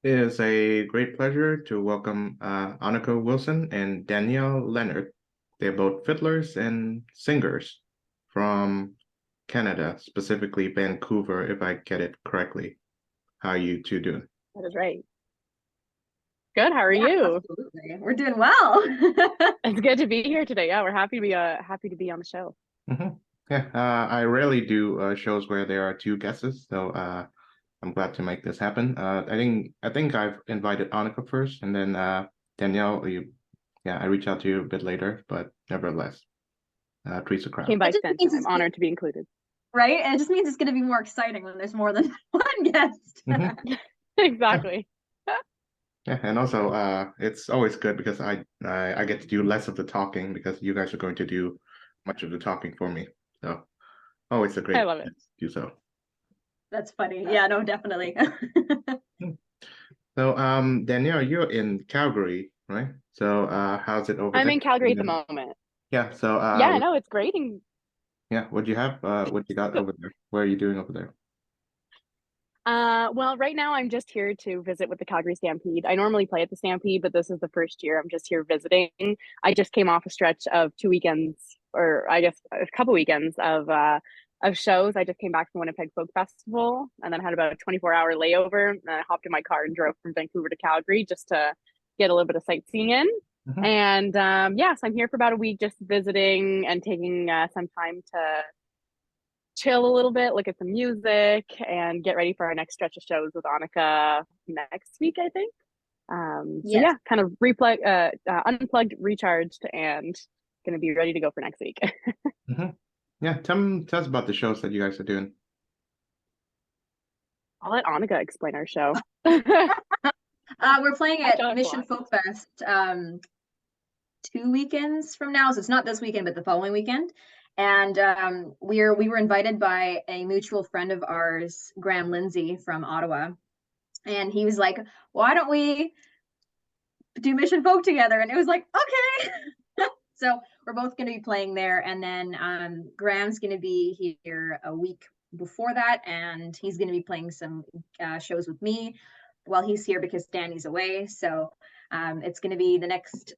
It is a great pleasure to welcome Annika Wilson and Danielle Leonard. They're both fiddlers and singers from Canada, specifically Vancouver, if I get it correctly. How are you two doing? That is right. Good. How are Yeah, you? absolutely. We're doing well. It's good to be here today. Yeah, we're happy to be on the show. hmm Yeah, I rarely do shows where there are two guests, so I'm glad to make this happen. I think I've invited Annika first, and then Danielle. Yeah, I reached out to you a bit later, but nevertheless, Teresa I came Crown. by It just means extension. I'm honored to be included. right. And it just means it's going to be more exciting when there's more than one guest. hmm Yeah, Exactly. yeah, and also it's always good because I get to do less of the talking because you guys are going to do much of the talking for me. So always a I great love it. chance to do so. That's funny. Yeah, no, definitely. So Danielle, you're in Calgary, right? So how's it over I'm there? in Calgary at the Yeah. moment. Yeah. So Yeah, no, it's great. And yeah, what do you have? What you got so, over there? What are you doing over there? well, right now I'm just here to visit with the Calgary Stampede. I normally play at the Stampede, but this is the first year I'm just here visiting. I just came off a stretch of 2 weekends, or I guess a couple weekends of shows. I just came back from Winnipeg Folk Festival and then had about a 24-hour layover. And I hopped in my car and drove from Vancouver to Calgary just to get a little bit of sightseeing in. Mhm. And yes, I'm here for about a week just visiting and taking some time to chill a little bit, look at some music, and get ready for our next stretch of shows with Annika next week, I think. So Yes. yeah, kind of unplugged, recharged, and gonna be ready to go for next week. Mhm. Yeah, tell us about the shows that you guys are doing. I'll let Annika explain our show. I We're playing talk at a Mission lot. Folk Fest 2 weekends from now. So it's not this weekend, but the following weekend. And we were invited by a mutual friend of ours, Graham Lindsay from Ottawa. And he was like, why don't we do Mission Folk together? And it was like, okay. So we're both going to be playing there, and then Graham's going to be here a week before that, and he's going to be playing some shows with me while he's here because Danny's away. So it's going to be the next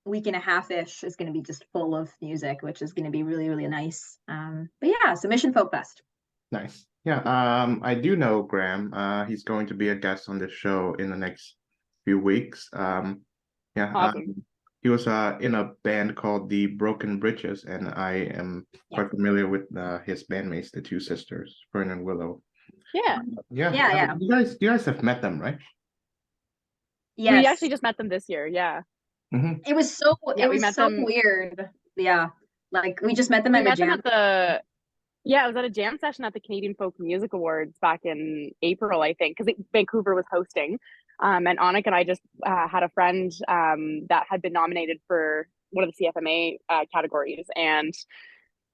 week and a half ish is going to be just full of music, which is going to be really really nice. But yeah, so Mission Folk Fest. Nice. Yeah, I do know Graham. He's going to be a guest on this show in the next few weeks. Yeah, Awesome. he was in a band called the Broken Bridges, and I am Yeah, quite familiar with his bandmates, the two sisters, Fern and Willow. Yeah. Yeah, yeah, yeah. you guys have met them, right? We Yes, actually just met them this year. Yeah. Mm-hmm. it was so Yeah, it we was met so them. weird. Yeah, like we just met them We at a met them jam. at the Yeah, it was at a jam session at the Canadian Folk Music Awards back in April, I think, because Vancouver was hosting. And Annika and I just had a friend that had been nominated for one of the CFMA categories. And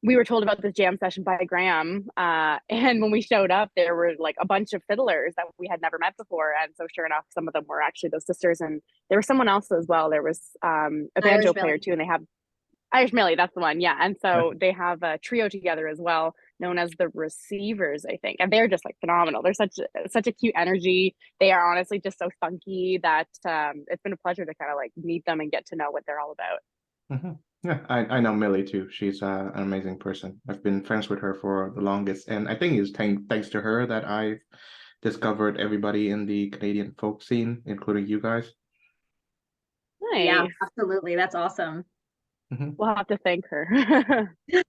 we were told about this jam session by Graham. And when we showed up, there were like a bunch of fiddlers that we had never met before. And so, sure enough, some of them were actually those sisters. And there was someone else as well. There was a banjo Irish player Millie. too. And they have Irish Millie, that's the one. Yeah. And so they have a trio together as well, known as the Receivers, I think. And they're just like phenomenal. They're such a cute energy. They are honestly just so funky that it's been a pleasure to kind of like meet them and get to know what they're all about. Mm-hmm. Yeah, I know Millie too. She's an amazing person. I've been friends with her for the longest, and I think it's thanks to her that I've discovered everybody in the Canadian folk scene, including you guys. Yeah, Nice. absolutely. That's awesome. hmm We'll have to thank her.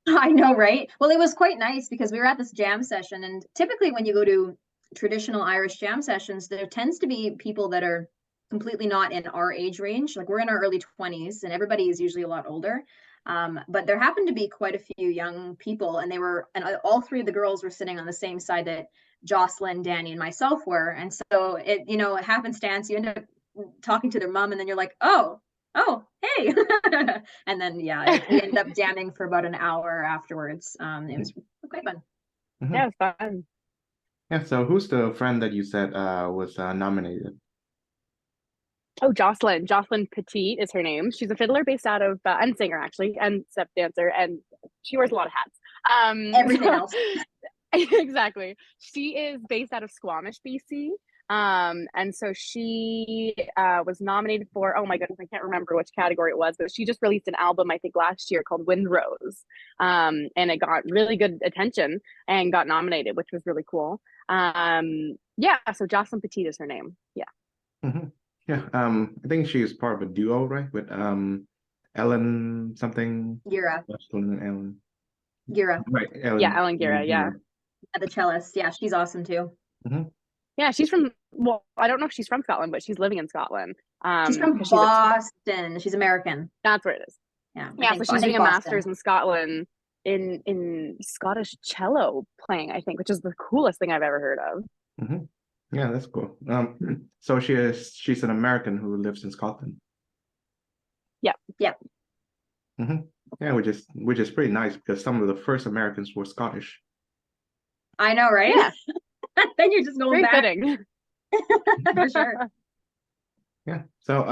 I know, right? Well, it was quite nice because we were at this jam session, and typically when you go to traditional Irish jam sessions, there tends to be people that are completely not in our age range. Like we're in our early 20s, and everybody is usually a lot older. But there happened to be quite a few young people, and all three of the girls were sitting on the same side that Jocelyn, Danny, and myself were. And so it happenstance, you end up talking to their mom, and then you're like, oh, hey. And then yeah, we ended up jamming for about an hour afterwards. It was quite fun. hmm Yeah, it was fun. Yeah, so who's the friend that you said was nominated? Oh, Jocelyn. Jocelyn Petit is her name. She's a fiddler based out of, and singer actually, and step dancer, and she wears a lot of hats. Everything else. Exactly. She is based out of Squamish, BC. And so she was nominated for, oh my goodness, I can't remember which category it was, but she just released an album, I think last year, called Windrose. And it got really good attention and got nominated, which was really cool. Yeah, so Jocelyn Petit is her name. Yeah. Yeah, I think she's part of a duo, right? With Ellen something. Gira. Jocelyn and Ellen. Gira. Right, Yeah, Ellen Gira, yeah. The cellist. Yeah, she's awesome too. Yeah, she's from, well, I don't know if she's from Scotland, but she's living in Scotland. She's from Boston. She's American. That's where it is. Yeah. Yeah, so she's doing a master's in Scotland in Scottish cello playing, I think, which is the coolest thing I've ever heard of. Yeah, that's cool. So she's an American who lives in Scotland. Yeah. Yeah. Yeah, which is pretty nice because some of the first Americans were Scottish. I know, right? Yeah. Then you're just going Very back. fitting. For sure. Yeah. So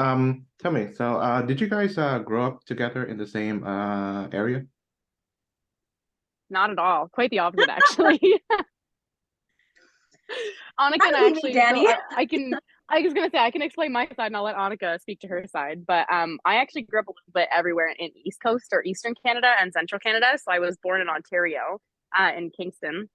tell me, so did you guys grow up together in the same area? Not at all. Quite the opposite, actually. Annika and I actually, Danny. so I was gonna say I can explain my side and I'll let Annika speak to her side. But I actually grew up a little bit everywhere in East Coast or Eastern Canada and Central Canada. So I was born in Ontario, in Kingston,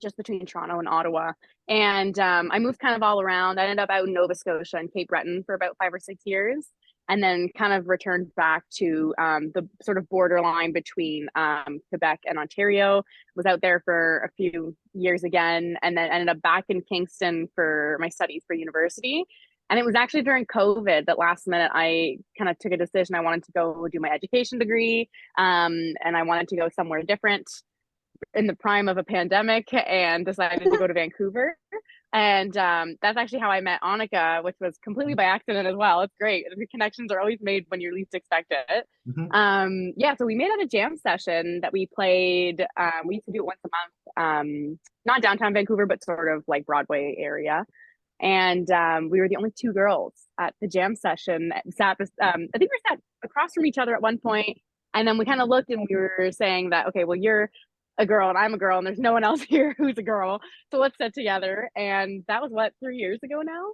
just between Toronto and Ottawa. And I moved kind of all around. I ended up out in Nova Scotia and Cape Breton for about 5 or 6 years, and then kind of returned back to the sort of borderline between Quebec and Ontario. Was out there for a few years again, and then ended up back in Kingston for my studies for university. And it was actually during COVID that last minute I kind of took a decision. I wanted to go do my education degree, and I wanted to go somewhere different in the prime of a pandemic, and decided to go to Vancouver. And that's actually how I met Annika, which was completely by accident as well. It's great. The connections are always made when you least expect it. Yeah, so we made it a jam session that we played. We used to do it once a month, not downtown Vancouver, but sort of like Broadway area. And we were the only 2 girls at the jam session. I think we sat across from each other at one point, and then we kind of looked and we were saying that, okay, well, you're a girl and I'm a girl and there's no one else here who's a girl, so let's sit together. And that was what, 3 years ago now?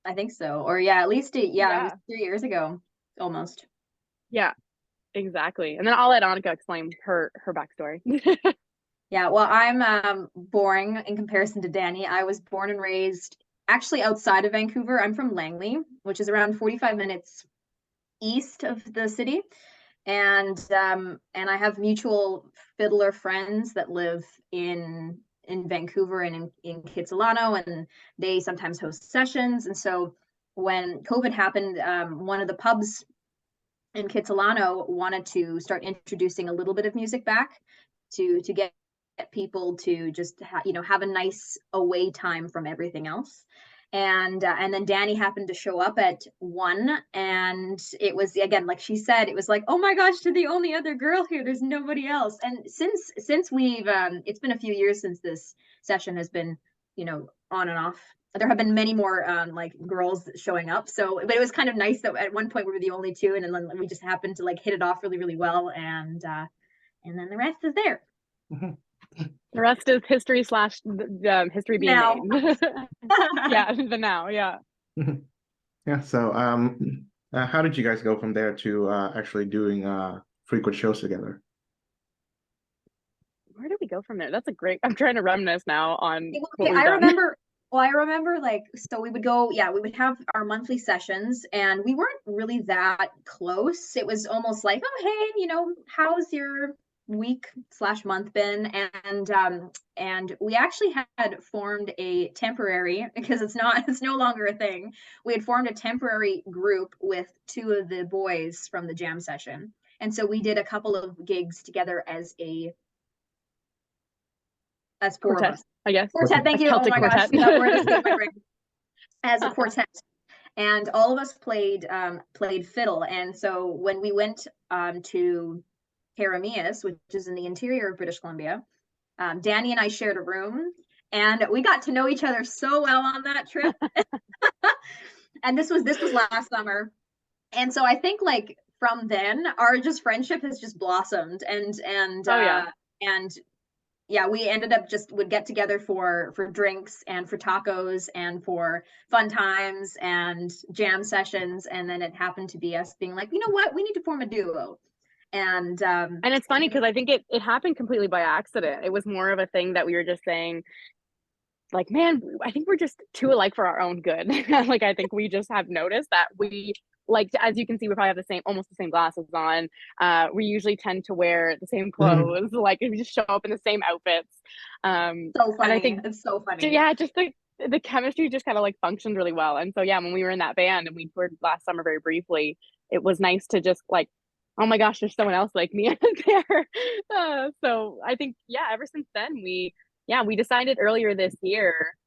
I think so. Or yeah, at least it was 3 years ago almost. Yeah, exactly. And then I'll let Annika explain her backstory. Yeah, well, I'm boring in comparison to Danny. I was born and raised actually outside of Vancouver. I'm from Langley, which is around 45 minutes east of the city. And I have mutual fiddler friends that live in Vancouver and in Kitsilano, and they sometimes host sessions. And so when COVID happened, one of the pubs in Kitsilano wanted to start introducing a little bit of music back to get people to just have a nice away time from everything else. And then Danny happened to show up at 1, and it was, again, like she said, it was like, oh my gosh, you're the only other girl here. There's nobody else. And since we've, it's been a few years since this session has been, on and off. There have been many more like girls showing up. So, but it was kind of nice that at one point we were the only 2, and then we just happened to like hit it off really, really well. And then the rest is there. The rest is history / history being made. Yeah, the now, yeah. Yeah, so how did you guys go from there to actually doing frequent shows together? Where did we go from there? That's a great, I'm trying to reminisce now on I remember like, so we would go, we would have our monthly sessions, and we weren't really that close. It was almost like, oh, hey, how's your week / month been? And we actually had formed a temporary, because it's no longer a thing, we had formed a temporary group with 2 of the boys from the jam session. And so we did a couple of gigs together as 4 quartet, of us, I guess. Quartet, thank you. Oh my gosh, that word escaped my brain. As a quartet. And all of us played fiddle. And so when we went to Parameus, which is in the interior of British Columbia, Danny and I shared a room, and we got to know each other so well on that trip. And this was last summer. And so I think like from then our friendship has just blossomed, and yeah, we ended up just would get together for drinks and for tacos and for fun times and jam sessions, and then it happened to be us being like, you know what, we need to form a duo. And And it's funny because I think it happened completely by accident. It was more of a thing that we were just saying, like, man, I think we're just too alike for our own good. Like, I think we just have noticed that we, like, as you can see, we probably have the same, almost the same glasses on. We usually tend to wear the same clothes. Like, we just show up in the same outfits. so And I funny. think, It's so funny. yeah, just the chemistry just kind of like functioned really well. And so, yeah, when we were in that band and we toured last summer very briefly, it was nice to just like, oh my gosh, there's someone else like me out there. So I think, yeah, ever since then, we decided earlier this year,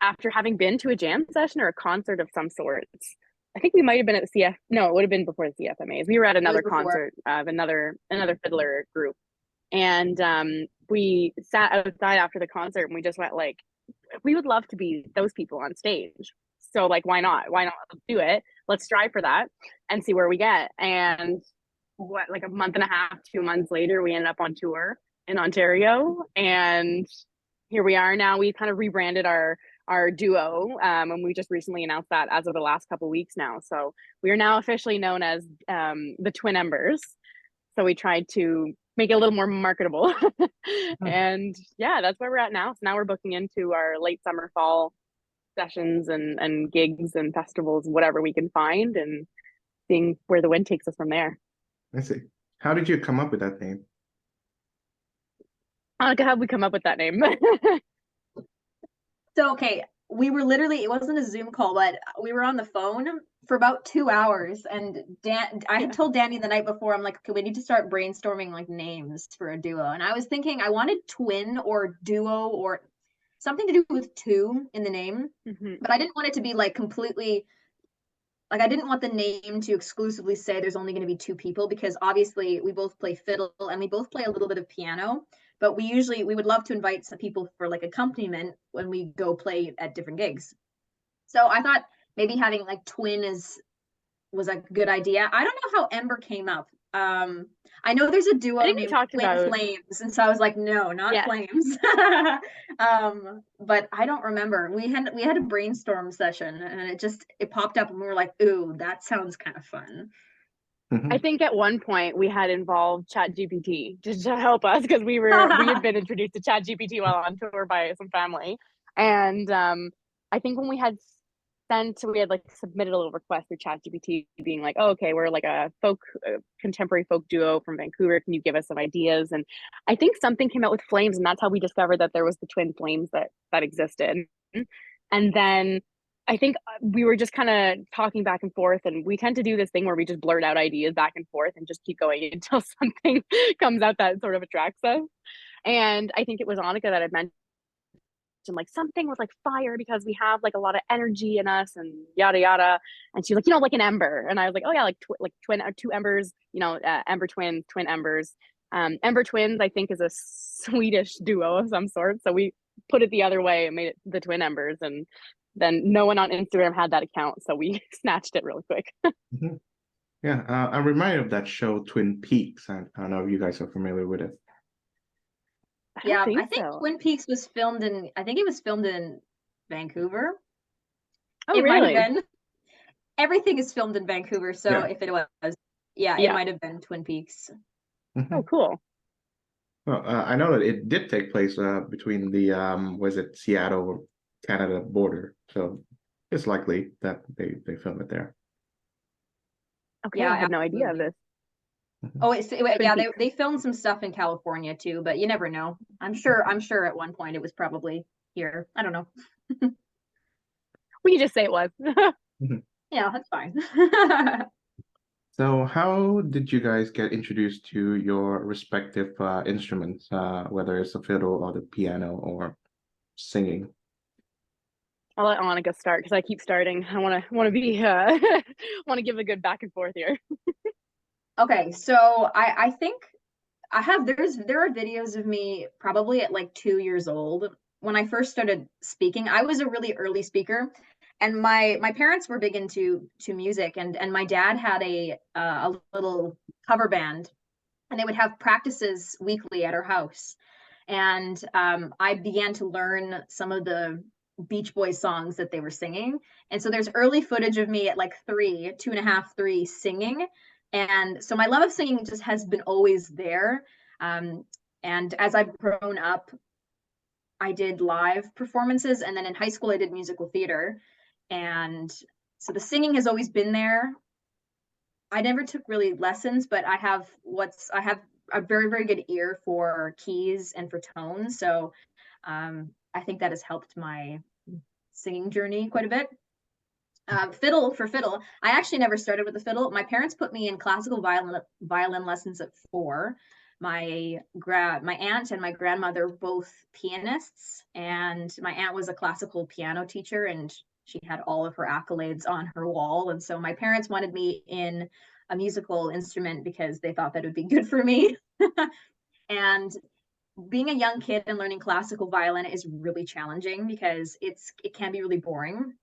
after having been to a jam session or a concert of some sorts. I think we might have been at the CF. No, it would have been before the CFMAs. We were at It was another before. concert of another fiddler group, and we sat outside after the concert and we just went like, we would love to be those people on stage. So like, why not? Why not? Let's do it. Let's strive for that and see where we get. And what, like a month and a half, 2 months later, we ended up on tour in Ontario, and here we are now. We kind of rebranded our duo, and we just recently announced that as of the last couple of weeks now. So we are now officially known as the Twin Embers. So we tried to make it a little more marketable. And yeah, that's where we're at now. So now we're booking into our late summer, fall sessions and gigs and festivals, whatever we can find, and seeing where the wind takes us from there. I see. How did you come up with that name? Annika, how did we come up with that name? So, okay, we were literally, it wasn't a Zoom call, but we were on the phone for about 2 hours. And I had told Danny the night before, I'm like, okay, we need to start brainstorming like names for a duo. And I was thinking I wanted twin or duo or something to do with two in the name, but I didn't want it to be like completely, like, I didn't want the name to exclusively say there's only going to be two people, because obviously we both play fiddle and we both play a little bit of piano, but we would love to invite some people for like accompaniment when we go play at different gigs. So I thought maybe having like twin was a good idea. I don't know how Ember came up. I know there's a duo I think we named talked Twin about, Flames, and so I was like, no, not yeah. Flames. But I don't remember. We had a brainstorm session, and it popped up, and we were like, ooh, that sounds kind of fun. I think at one point we had involved ChatGPT just to help us, because we had been introduced to ChatGPT while on tour by some family. And I think when we had like submitted a little request through ChatGPT being like, oh, okay, we're like a contemporary folk duo from Vancouver. Can you give us some ideas? And I think something came out with Flames, and that's how we discovered that there was the Twin Flames that existed. And then I think we were just kind of talking back and forth, and we tend to do this thing where we just blurt out ideas back and forth and just keep going until something comes out that sort of attracts us. And I think it was Annika that had mentioned like something with like fire, because we have like a lot of energy in us and yada yada. And she's like, like an ember. And I was like, oh yeah, like twin, two embers, ember twins, twin embers. Ember twins, I think, is a Swedish duo of some sort. So we put it the other way and made it the Twin Embers, and then no one on Instagram had that account, so we snatched it really quick. Yeah, I'm reminded of that show Twin Peaks. I don't know if you guys are familiar with it. Yeah, I think so. Twin Peaks was filmed in, I think it was filmed in Vancouver. Oh, it really? might have been. Everything is filmed in Vancouver, so Yeah. if it was, it might have been Twin Peaks. Oh, cool. Well, I know that it did take place between the was it Seattle, Canada border, so it's likely that they filmed it there. Okay, Yeah, I had no idea of this. Oh, yeah, they filmed some stuff in California too, but you never know. I'm sure at one point it was probably here. I don't know. We can just say it was. Yeah, that's fine. So how did you guys get introduced to your respective instruments, whether it's the fiddle or the piano or singing? I'll let Annika start, because I keep starting. I want to be want to give a good back and forth here. Okay, so I think there are videos of me probably at like 2 years old. When I first started speaking, I was a really early speaker, and my parents were big into music, and my dad had a little cover band, and they would have practices weekly at our house. And I began to learn some of the Beach Boys songs that they were singing. And so there's early footage of me at like 2.5, 3, singing. And so my love of singing just has been always there. And as I've grown up, I did live performances, and then in high school I did musical theater. And so the singing has always been there. I never took really lessons, but I have a very, very good ear for keys and for tone. So I think that has helped my singing journey quite a bit. Fiddle, I actually never started with the fiddle. My parents put me in classical violin lessons at 4. My aunt and my grandmother were both pianists, and my aunt was a classical piano teacher, and she had all of her accolades on her wall. And so my parents wanted me in a musical instrument because they thought that it would be good for me. And being a young kid and learning classical violin is really challenging because it can be really boring.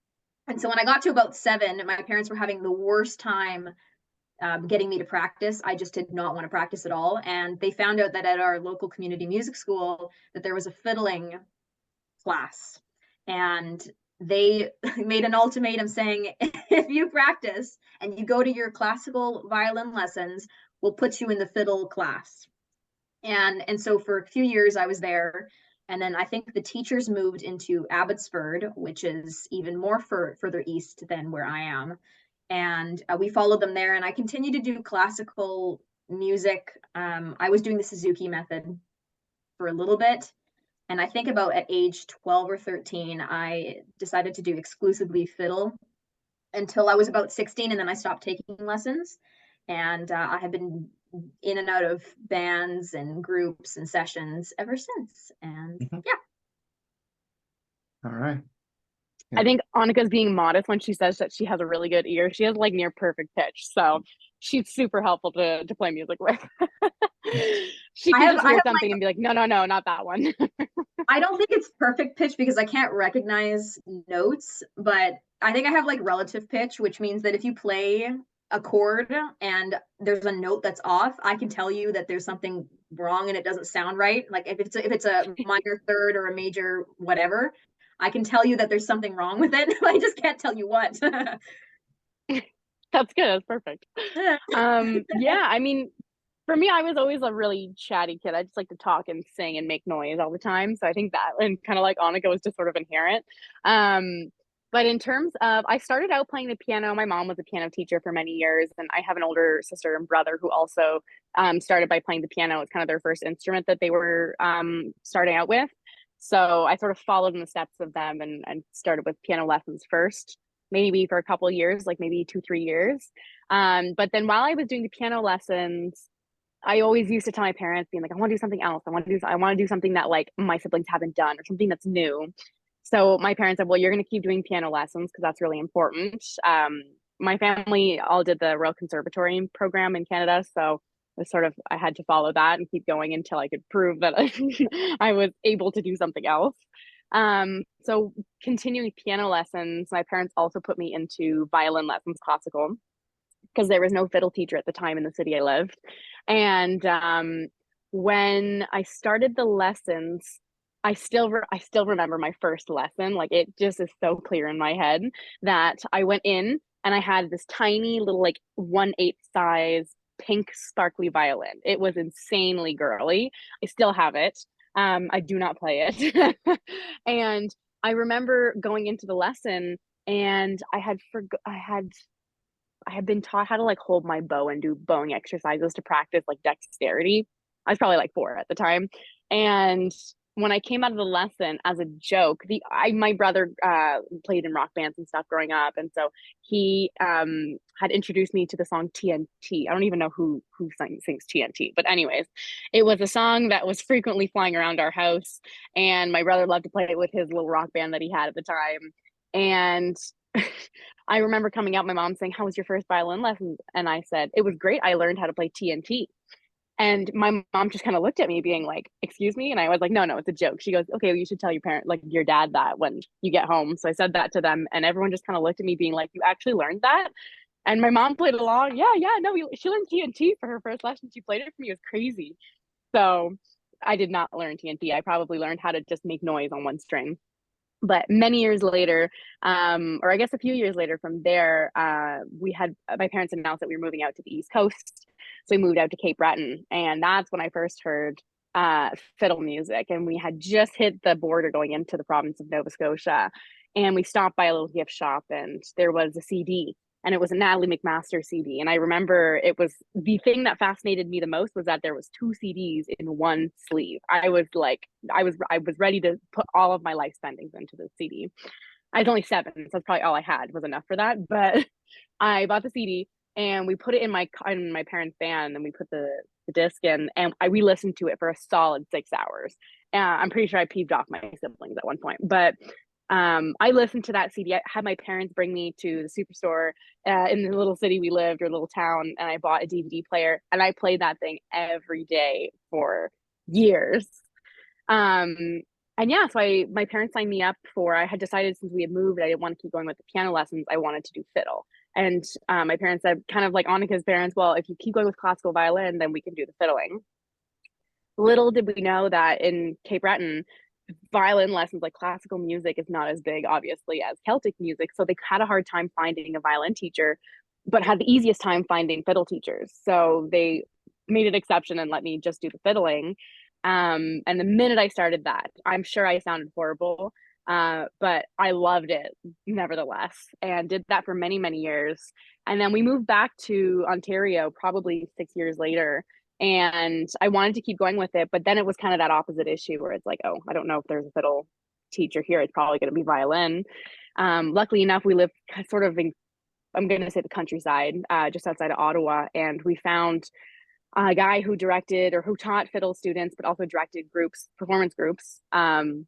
And so when I got to about 7, my parents were having the worst time getting me to practice. I just did not want to practice at all. And they found out that at our local community music school that there was a fiddling class. And they made an ultimatum saying, if you practice and you go to your classical violin lessons, we'll put you in the fiddle class. And so for a few years I was there. And then I think the teachers moved into Abbotsford, which is even more further east than where I am. And we followed them there. And I continued to do classical music. I was doing the Suzuki method for a little bit. And I think about at age 12 or 13, I decided to do exclusively fiddle until I was about 16. And then I stopped taking lessons. And I have been in and out of bands and groups and sessions ever since. And yeah. All right. I think Annika's being modest when she says that she has a really good ear. She has like near perfect pitch, so she's super helpful to play music with. She can just hear something and be like, no, not that one. I don't think it's perfect pitch because I can't recognize notes, but I think I have like relative pitch, which means that if you play a chord and there's a note that's off, I can tell you that there's something wrong and it doesn't sound right. Like if it's a minor third or a major whatever, I can tell you that there's something wrong with it. I just can't tell you what. That's good. That's perfect. Yeah, I mean, for me, I was always a really chatty kid. I just like to talk and sing and make noise all the time. So I think that, and kind of like Annika, was just sort of inherent. But in terms of, I started out playing the piano. My mom was a piano teacher for many years, and I have an older sister and brother who also started by playing the piano. It's kind of their first instrument that they were starting out with. So I sort of followed in the steps of them and started with piano lessons first, maybe for a couple of years, like maybe 2-3 years. But then while I was doing the piano lessons, I always used to tell my parents, being like, I want to do something else. I want to do something that like my siblings haven't done, or something that's new. So my parents said, well, you're going to keep doing piano lessons because that's really important. My family all did the Royal Conservatory program in Canada. So it was sort of, I had to follow that and keep going until I could prove that I was able to do something else. So continuing piano lessons, my parents also put me into violin lessons, classical, because there was no fiddle teacher at the time in the city I lived. And when I started the lessons, I still remember my first lesson. Like, it just is so clear in my head that I went in and I had this tiny little like 1/8 size pink sparkly violin. It was insanely girly. I still have it. I do not play it. And I remember going into the lesson and I had been taught how to like hold my bow and do bowing exercises to practice like dexterity. I was probably like 4 at the time. And when I came out of the lesson, as a joke, my brother played in rock bands and stuff growing up, and so he had introduced me to the song TNT. I don't even know who sings TNT, but anyways, it was a song that was frequently flying around our house, and my brother loved to play it with his little rock band that he had at the time. And I remember coming out, my mom saying, "How was your first violin lesson?" And I said, "It was great. I learned how to play TNT." And my mom just kind of looked at me being like, "Excuse me?" And I was like, no, it's a joke. She goes, "Okay, well, you should tell your dad that when you get home." So I said that to them, and everyone just kind of looked at me being like, "You actually learned that?" And my mom played along. Yeah, no, she learned TNT for her first lesson. She played it for me. It was crazy. So I did not learn TNT. I probably learned how to just make noise on one string. But many years later, or I guess a few years later from there, we had my parents announced that we were moving out to the East Coast. So we moved out to Cape Breton. And that's when I first heard fiddle music. And we had just hit the border going into the province of Nova Scotia. And we stopped by a little gift shop and there was a CD, and it was a Natalie McMaster CD. And I remember it was the thing that fascinated me the most was that there was 2 CDs in one sleeve. I was ready to put all of my life spendings into the CD. I was only 7, so that's probably all I had was enough for that. But I bought the CD and we put it in my parents' van, and we put the disc in, and we listened to it for a solid 6 hours. I'm pretty sure I peeved off my siblings at one point, but I listened to that CD. I had my parents bring me to the superstore in the little city we lived, or little town, and I bought a DVD player, and I played that thing every day for years. And yeah, so my parents signed me up for, I had decided since we had moved, I didn't want to keep going with the piano lessons. I wanted to do fiddle. And my parents said, kind of like Annika's parents, well, if you keep going with classical violin, then we can do the fiddling. Little did we know that in Cape Breton, violin lessons, like classical music, is not as big, obviously, as Celtic music. So they had a hard time finding a violin teacher, but had the easiest time finding fiddle teachers. So they made an exception and let me just do the fiddling. And the minute I started that, I'm sure I sounded horrible, but I loved it nevertheless, and did that for many, many years. And then we moved back to Ontario probably 6 years later. And I wanted to keep going with it, but then it was kind of that opposite issue where it's like, oh, I don't know if there's a fiddle teacher here. It's probably going to be violin. Luckily enough, we live sort of in, I'm going to say, the countryside, just outside of Ottawa. And we found a guy who directed, or who taught fiddle students, but also directed groups, performance groups. And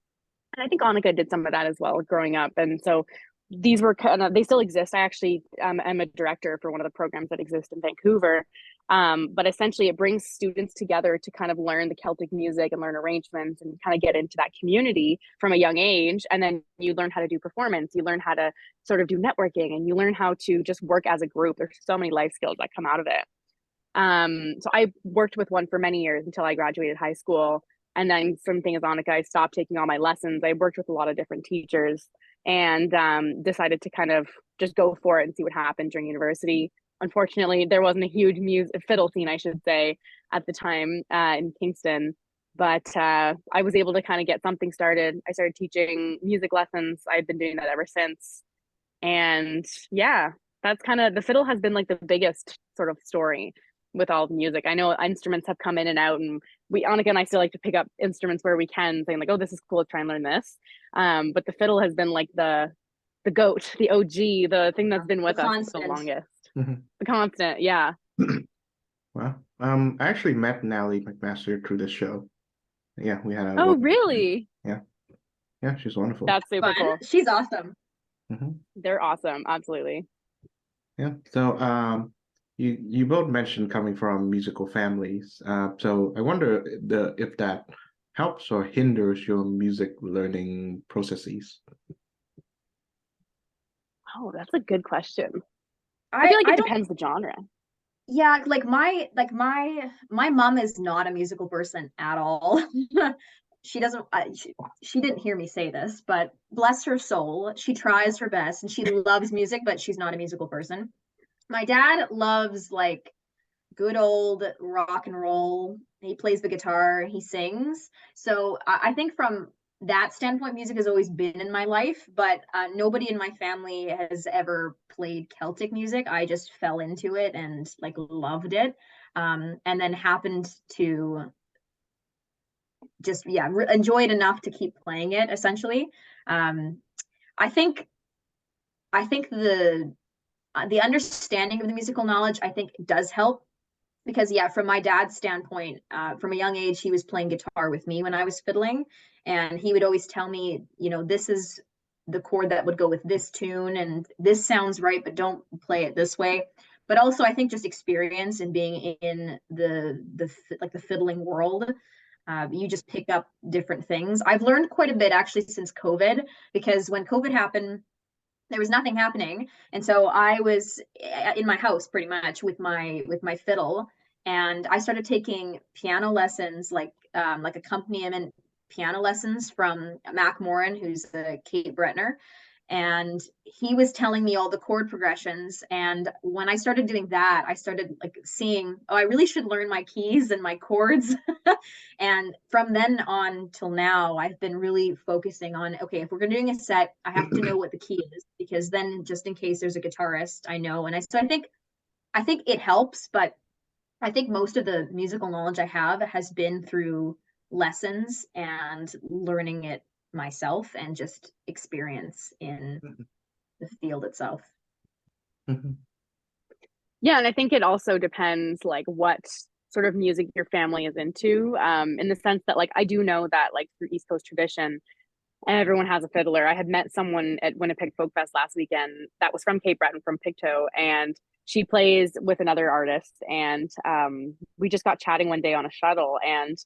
I think Annika did some of that as well growing up. And so these were kind of, they still exist. I actually am a director for one of the programs that exist in Vancouver. But essentially it brings students together to kind of learn the Celtic music and learn arrangements and kind of get into that community from a young age. And then you learn how to do performance, you learn how to sort of do networking, and you learn how to just work as a group. There's so many life skills that come out of it. So I worked with one for many years until I graduated high school. And then same thing as Annika, I stopped taking all my lessons. I worked with a lot of different teachers, and decided to kind of just go for it and see what happened during university. Unfortunately, there wasn't a huge fiddle scene, I should say, at the time in Kingston. But I was able to kind of get something started. I started teaching music lessons. I've been doing that ever since. And yeah, that's kind of, the fiddle has been like the biggest sort of story with all the music. I know instruments have come in and out, and Annika and I still like to pick up instruments where we can, saying like, oh, this is cool, let's try and learn this. But the fiddle has been like the goat, the OG, the thing that's been with us the longest. The constant, yeah. Well, I actually met Natalie McMaster through this show. Yeah, we had a Oh, really? Yeah, she's wonderful. That's super cool. She's awesome. They're awesome, absolutely. Yeah. So you both mentioned coming from musical families. So I wonder if that helps or hinders your music learning processes. Oh, that's a good question. I feel like it depends the genre. Yeah, like my mom is not a musical person at all. She doesn't, she didn't hear me say this, but bless her soul, she tries her best and she loves music, but she's not a musical person. My dad loves like good old rock and roll. He plays the guitar, he sings. So I think from that standpoint, music has always been in my life, but nobody in my family has ever played Celtic music. I just fell into it and like loved it, and then happened to just enjoy it enough to keep playing it. Essentially, I think the understanding of the musical knowledge, I think, does help, because from my dad's standpoint, from a young age, he was playing guitar with me when I was fiddling, and he would always tell me, this is the chord that would go with this tune, and this sounds right, but don't play it this way. But also, I think just experience and being in the fiddling world, you just pick up different things. I've learned quite a bit actually since COVID, because when COVID happened, there was nothing happening, and so I was in my house pretty much with my fiddle, and I started taking piano lessons like like accompaniment piano lessons from Mac Moran, who's the Kate Bretner. And he was telling me all the chord progressions. And when I started doing that, I started like seeing, oh, I really should learn my keys and my chords. And from then on till now, I've been really focusing on, okay, if we're doing a set, I have to know what the key is, because then just in case there's a guitarist, I know. So I think it helps, but I think most of the musical knowledge I have has been through lessons and learning it myself and just experience in the field itself. Yeah, and I think it also depends like what sort of music your family is into, in the sense that like I do know that like through East Coast tradition, and everyone has a fiddler. I had met someone at Winnipeg Folk Fest last weekend that was from Cape Breton, from Pictou, and she plays with another artist. And we just got chatting one day on a shuttle, and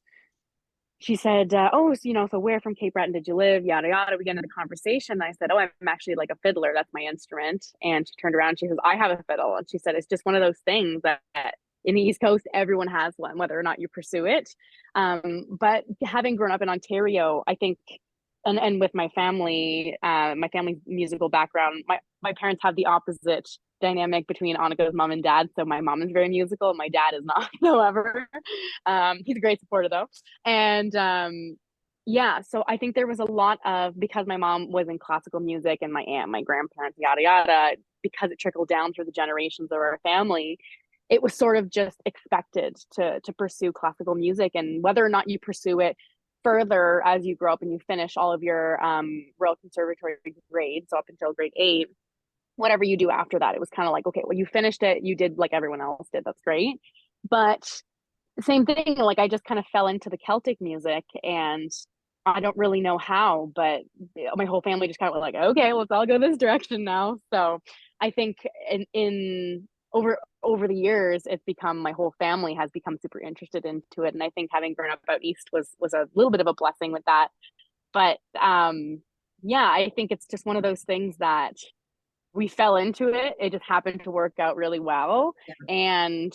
she said, oh, so, so where from Cape Breton did you live? Yada, yada. We get into the conversation. I said, oh, I'm actually like a fiddler. That's my instrument. And she turned around and she says, I have a fiddle. And she said, it's just one of those things that in the East Coast, everyone has one, whether or not you pursue it. But having grown up in Ontario, I think, and with my family's musical background, my parents have the opposite dynamic between Annika's mom and dad. So my mom is very musical, my dad is not, however. He's a great supporter though. And yeah, so I think there was a lot of, because my mom was in classical music and my aunt, my grandparents, yada yada, because it trickled down through the generations of our family, it was sort of just expected to pursue classical music. And whether or not you pursue it further as you grow up and you finish all of your Royal Conservatory grades, so up until grade 8, whatever you do after that, it was kind of like, okay, well, you finished it, you did like everyone else did, that's great. But same thing, like I just kind of fell into the Celtic music, and I don't really know how, but my whole family just kind of like, okay, let's all go this direction now. So I think in over the years, it's become, my whole family has become super interested into it. And I think having grown up out east was a little bit of a blessing with that. But yeah, I think it's just one of those things that we fell into it. It just happened to work out really well. Yeah. And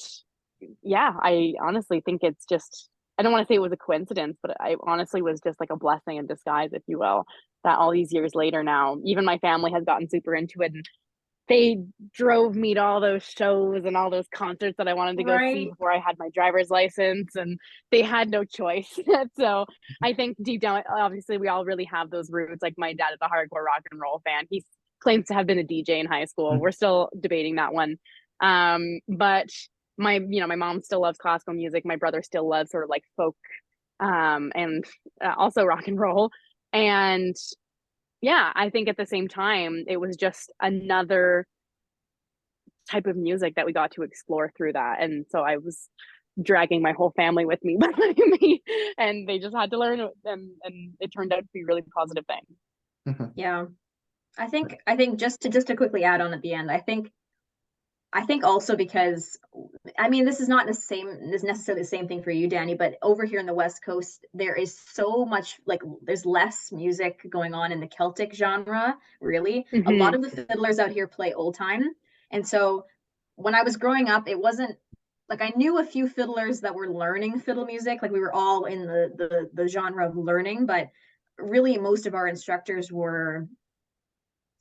yeah, I honestly think it's just, I don't want to say it was a coincidence, but I honestly was just like a blessing in disguise, if you will, that all these years later now, even my family has gotten super into it, and they drove me to all those shows and all those concerts that I wanted to go see before I had my driver's license, and they had no choice. So I think deep down, obviously we all really have those roots. Like my dad is a hardcore rock and roll fan. He claims to have been a DJ in high school. We're still debating that one. But my mom still loves classical music. My brother still loves sort of like folk, and also rock and roll. And yeah, I think at the same time, it was just another type of music that we got to explore through that. And so I was dragging my whole family with me behind me, and they just had to learn it, and it turned out to be a really positive thing. Yeah. I think just to quickly add on at the end, I think also because, I mean, this is not necessarily the same thing for you, Danny, but over here in the West Coast, there is so much, like, there's less music going on in the Celtic genre, really. A lot of the fiddlers out here play old time. And so when I was growing up, it wasn't like, I knew a few fiddlers that were learning fiddle music. Like we were all in the genre of learning, but really most of our instructors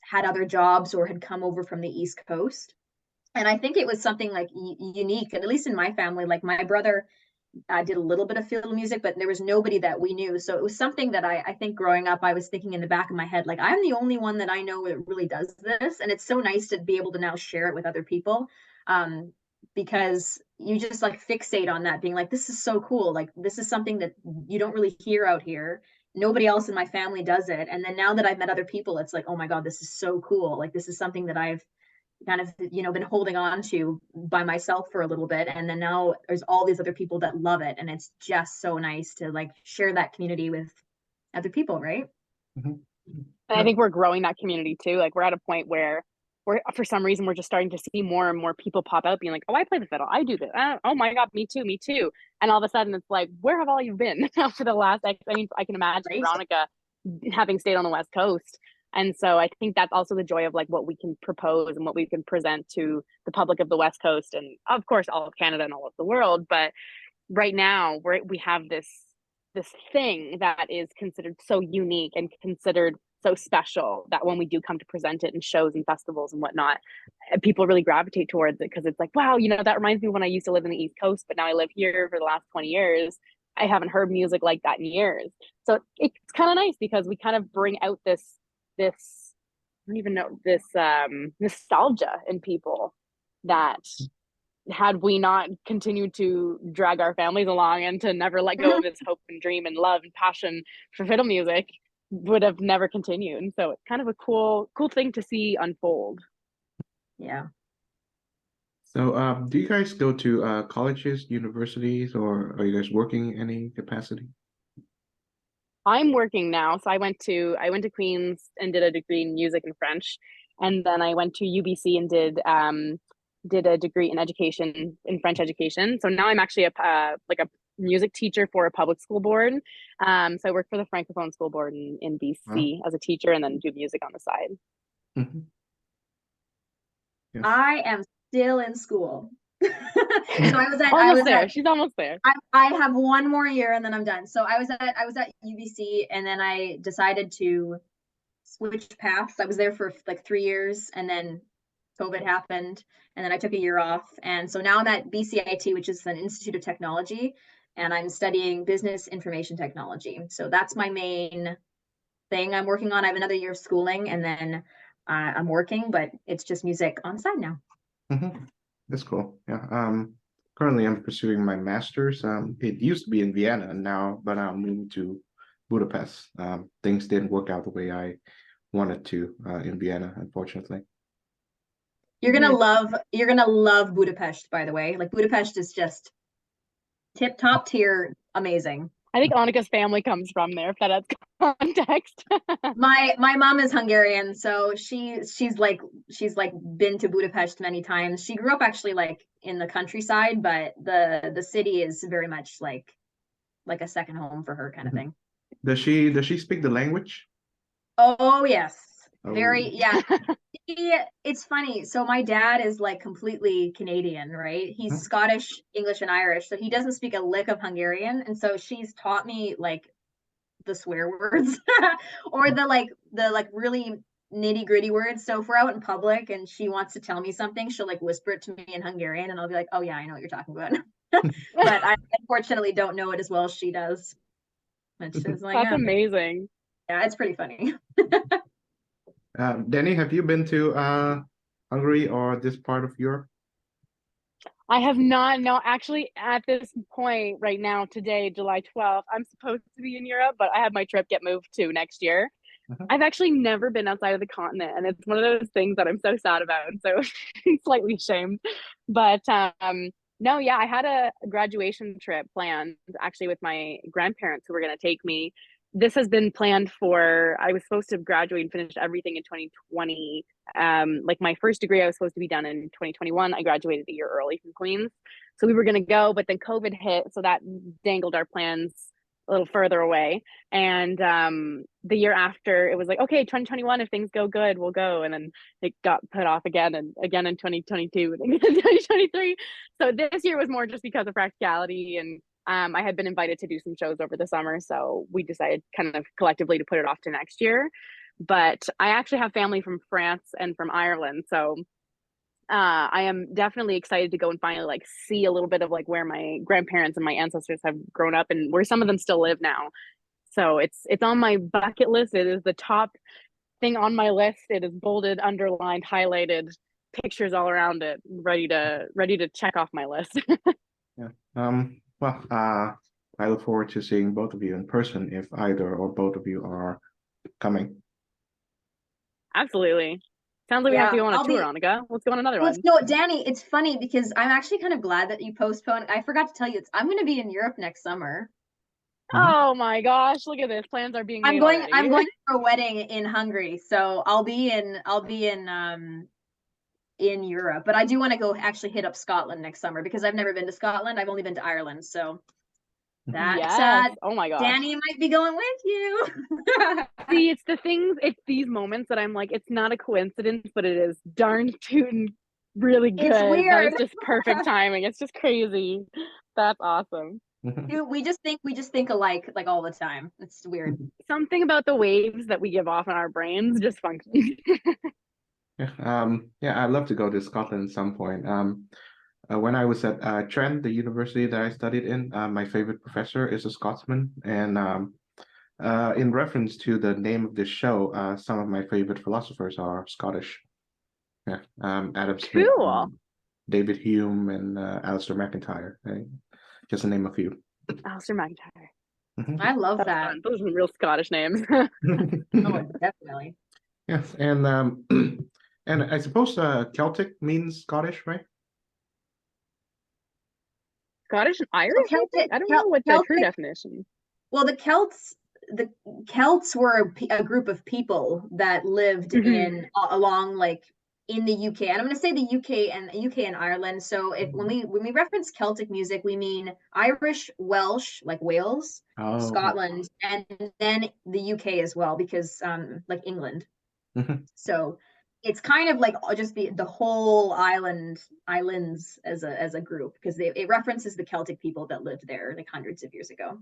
had other jobs or had come over from the East Coast. And I think it was something like unique, at least in my family. Like my brother did a little bit of fiddle music, but there was nobody that we knew. So it was something that I think growing up, I was thinking in the back of my head, like, I'm the only one that I know that really does this. And it's so nice to be able to now share it with other people, because you just like fixate on that, being like, this is so cool. Like, this is something that you don't really hear out here. Nobody else in my family does it. And then now that I've met other people, it's like, oh my God, this is so cool. Like, this is something that I've kind of, been holding on to by myself for a little bit. And then now there's all these other people that love it. And it's just so nice to like share that community with other people, right? And I think we're growing that community too. Like we're at a point where for some reason, we're just starting to see more and more people pop out being like, oh, I play the fiddle. I do this. Oh my God, me too. And all of a sudden it's like, where have all you been for the last, I mean, I can imagine Veronica having stayed on the West Coast. And so I think that's also the joy of like what we can propose and what we can present to the public of the West Coast, and of course all of Canada and all of the world. But right now we have this this thing that is considered so unique and considered so special that when we do come to present it in shows and festivals and whatnot, people really gravitate towards it because it's like, wow, you know, that reminds me when I used to live in the East Coast, but now I live here for the last 20 years. I haven't heard music like that in years. So it's kind of nice because we kind of bring out this I don't even know, this nostalgia in people that had we not continued to drag our families along and to never let go of this hope and dream and love and passion for fiddle music would have never continued. So it's kind of a cool thing to see unfold. Yeah. So, do you guys go to colleges, universities, or are you guys working in any capacity? I'm working now. So I went to Queen's and did a degree in music and French. And then I went to UBC and did a degree in education, in French education. So now I'm actually like a music teacher for a public school board. So I work for the Francophone School Board in BC as a teacher and then do music on the side. Mm-hmm. Yes. I am still in school. So I was there. She's almost there. I have one more year and then I'm done. So I was at UBC and then I decided to switch paths. I was there for like 3 years and then COVID happened and then I took a year off. And so now I'm at BCIT, which is an Institute of Technology, and I'm studying business information technology. So that's my main thing I'm working on. I have another year of schooling and then I'm working, but it's just music on the side now. Mm-hmm. That's cool. Yeah. Currently I'm pursuing my master's. It used to be in Vienna now, but I'm moving to Budapest. Things didn't work out the way I wanted to in Vienna, unfortunately. You're gonna love Budapest, by the way. Like Budapest is just top tier, amazing. I think Annika's family comes from there, if that adds context. My mom is Hungarian, so she's like been to Budapest many times. She grew up actually like in the countryside, but the city is very much like a second home for her kind of thing. Does she speak the language? Oh yes. Oh. Very, yeah. It's funny. So my dad is like completely Canadian, right? He's Scottish, English, and Irish. So he doesn't speak a lick of Hungarian. And so she's taught me like the swear words or the really nitty gritty words. So if we're out in public and she wants to tell me something, she'll like whisper it to me in Hungarian and I'll be like, oh yeah, I know what you're talking about. But I unfortunately don't know it as well as she does. It's just like, that's amazing. Yeah, it's pretty funny. Danny, have you been to Hungary or this part of Europe? I have not. No, actually, at this point right now, today, July 12th, I'm supposed to be in Europe, but I had my trip get moved to next year. I've actually never been outside of the continent, and it's one of those things that I'm so sad about, and so slightly ashamed. But no, yeah, I had a graduation trip planned actually with my grandparents who were going to take me. This has been planned for, I was supposed to graduate and finish everything in 2020. Like my first degree, I was supposed to be done in 2021. I graduated a year early from Queen's. So we were going to go, but then COVID hit. So that dangled our plans a little further away. And the year after, it was like, okay, 2021, if things go good, we'll go. And then it got put off again and again in 2022 and again in 2023. So this year was more just because of practicality, and I had been invited to do some shows over the summer, so we decided kind of collectively to put it off to next year. But I actually have family from France and from Ireland, so I am definitely excited to go and finally like see a little bit of like where my grandparents and my ancestors have grown up and where some of them still live now. So it's on my bucket list. It is the top thing on my list. It is bolded, underlined, highlighted, pictures all around it, ready to check off my list. Yeah. Well, I look forward to seeing both of you in person if either or both of you are coming. Absolutely. Sounds like we have to go on a tour, Annika. Let's go on another one. No, Danny, it's funny because I'm actually kind of glad that you postponed. I forgot to tell you, I'm going to be in Europe next summer. Oh my gosh, look at this. Plans are being made already. I'm going for a wedding in Hungary, so I'll be in Europe, but I do want to go actually hit up Scotland next summer because I've never been to Scotland. I've only been to Ireland, so that's oh my gosh. Danny might be going with you. See, it's these moments that I'm like, it's not a coincidence, but it is darn tootin' really good. It's weird. That is just perfect timing. It's just crazy. That's awesome. Mhm. We just think alike like all the time. It's weird. Something about the waves that we give off in our brains just function. Yeah, yeah, I'd love to go to Scotland at some point. When I was at Trent, the university that I studied in, my favorite professor is a Scotsman, and in reference to the name of this show, some of my favorite philosophers are Scottish. Yeah, Adam Smith, Cool. David Hume, and Alistair MacIntyre, right? Just to name a few. Alistair McIntyre. I love That's that. fun. Those are some real Scottish names. Oh, definitely. Yes, and and I suppose Celtic means Scottish, right? Scottish and So Irish, I think. I don't know what the true Celtic. definition. Well, the Celts were a group of people that lived Mhm. in along like in the UK, and I'm going to say the UK and Ireland. So if when we reference Celtic music, we mean Irish, Welsh, like Wales, Oh, Scotland, and then the UK as well, because like England. So it's kind of like just the whole islands as a group, because it references the Celtic people that lived there like hundreds of years ago.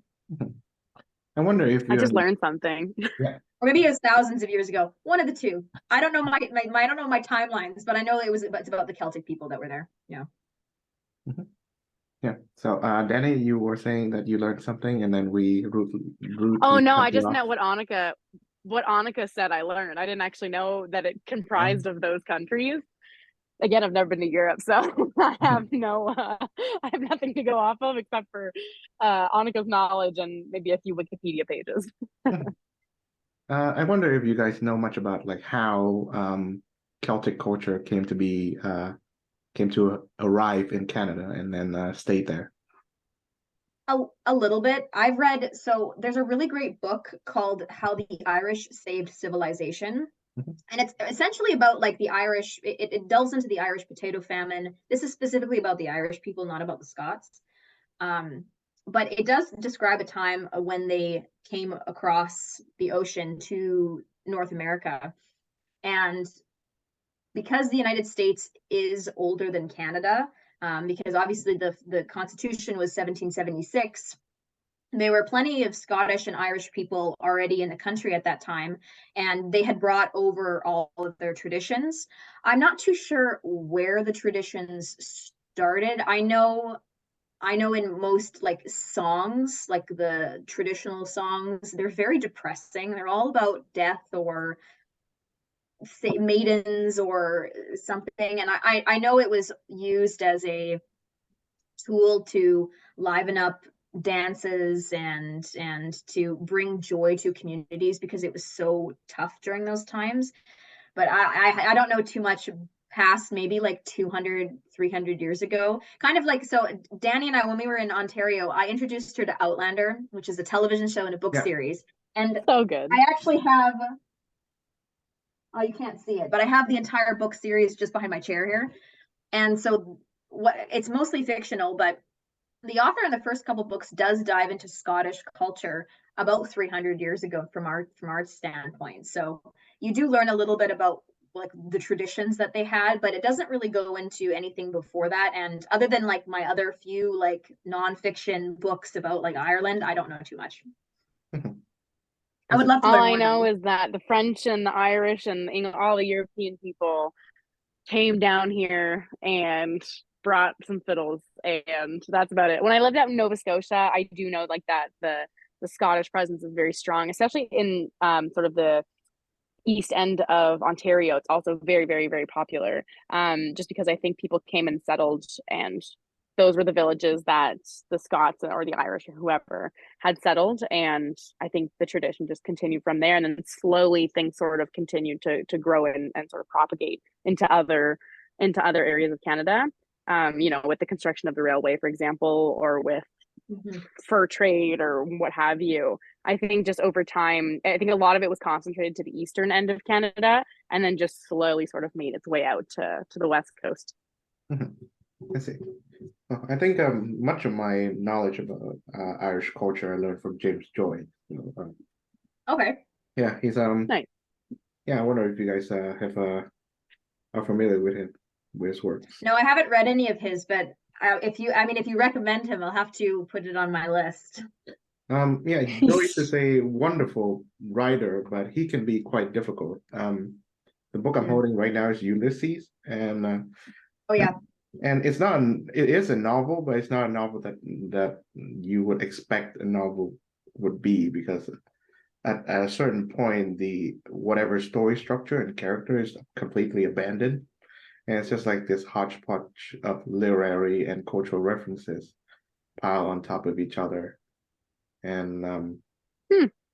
I wonder if I you're, just learned something. yeah. Or maybe it was thousands of years ago. One of the two. I don't know I don't know my timelines, but I know it's about the Celtic people that were there. Yeah. Mhm. Yeah. So, Danny, you were saying that you learned something, and then we Oh rudely no, cut I you just off. know what Annika said I learned. I didn't actually know that it comprised Um, of those countries. Again, I've never been to Europe, so I have nothing to go off of except for Annika's knowledge and maybe a few Wikipedia pages. I wonder if you guys know much about like how Celtic culture came to arrive in Canada and then stayed there. A little bit. I've read, so there's a really great book called How the Irish Saved Civilization. Mhm. And it's essentially about like the Irish, it delves into the Irish potato famine. This is specifically about the Irish people, not about the Scots. Um, but it does describe a time when they came across the ocean to North America. And because the United States is older than Canada, because obviously the Constitution was 1776, there were plenty of Scottish and Irish people already in the country at that time, and they had brought over all of their traditions. I'm not too sure where the traditions started. I know in most like songs, like the traditional songs, they're very depressing. They're all about death or say maidens or something. And I know it was used as a tool to liven up dances and to bring joy to communities because it was so tough during those times. But I don't know too much past maybe like 200 300 years ago, kind of like. So Danny and I, when we were in Ontario, I introduced her to Outlander, which is a television show and a book Yeah. series. And So good. I actually have, oh, you can't see it, but I have the entire book series just behind my chair here. And so what, it's mostly fictional, but the author in the first couple books does dive into Scottish culture about 300 years ago from our standpoint. So you do learn a little bit about like the traditions that they had, but it doesn't really go into anything before that. And other than like my other few like nonfiction books about like Ireland, I don't know too much. I I would see. love to All learn I more know though. is that the French and the Irish and all the European people came down here and brought some fiddles, and that's about it. When I lived out in Nova Scotia, I do know like that the Scottish presence is very strong, especially in sort of the east end of Ontario. It's also very, very, very popular. Just because I think people came and settled, and those were the villages that the Scots or the Irish or whoever had settled. And I think the tradition just continued from there. And then slowly things sort of continued to grow and sort of propagate into other areas of Canada. With the construction of the railway, for example, or with Mhm. fur trade or what have you. I think just over time, I think a lot of it was concentrated to the eastern end of Canada and then just slowly sort of made its way out to the west coast. Mhm. I see. Well, I think much of my knowledge about Irish culture I learned from James Joy. Okay. Yeah, he's Nice. yeah. I wonder if you guys have are familiar with him. his works. No, I haven't read any of his, but if you recommend him, I'll have to put it on my list. Yeah, Joyce is a wonderful writer, but he can be quite difficult. The book I'm holding right now is Ulysses, and Oh yeah. and it is a novel, but it's not a novel that you would expect a novel would be, because at a certain point, the whatever story structure and character is completely abandoned, and it's just like this hodgepodge of literary and cultural references piled on top of each other. And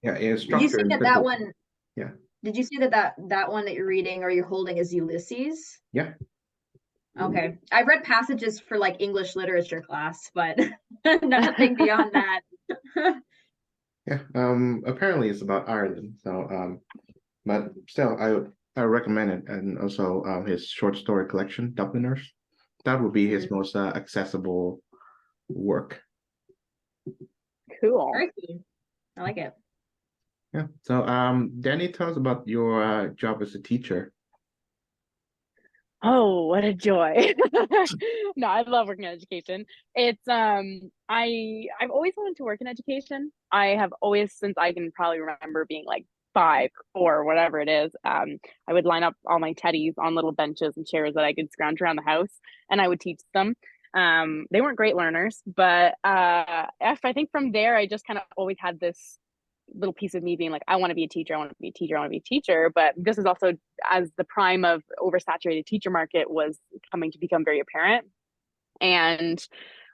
yeah, it's Did you say structured. that one? Yeah. Did you say that one that you're reading or you're holding is Ulysses? Yeah. Okay. I've read passages for like English literature class, but nothing beyond that. Yeah. Apparently it's about Ireland. So but still I recommend it. And also his short story collection, Dubliners. That would be his most accessible work. Cool. Very cool. I like it. Yeah. So Danny, tell us about your job as a teacher. Oh, what a joy. No, I love working in education. It's I've always wanted to work in education. I have always, since I can probably remember being like 5 or whatever it is, I would line up all my teddies on little benches and chairs that I could scrounge around the house, and I would teach them. They weren't great learners, but I think from there I just kind of always had this little piece of me being like, I want to be a teacher, I want to be a teacher, I want to be a teacher. But this is also as the prime of oversaturated teacher market was coming to become very apparent. And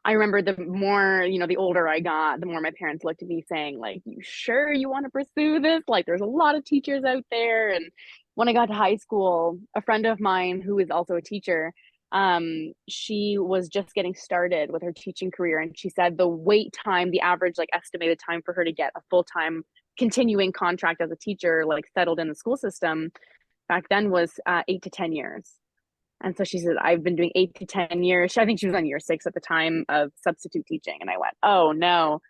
I remember the more, the older I got, the more my parents looked at me saying, like, you sure you want to pursue this? Like, there's a lot of teachers out there. And when I got to high school, a friend of mine who is also a teacher, she was just getting started with her teaching career, and she said the wait time, the average like estimated time for her to get a full-time continuing contract as a teacher like settled in the school system back then was 8 to 10 years. And so she said, I've been doing 8 to 10 years. I think she was on year 6 at the time of substitute teaching. And I went, oh no.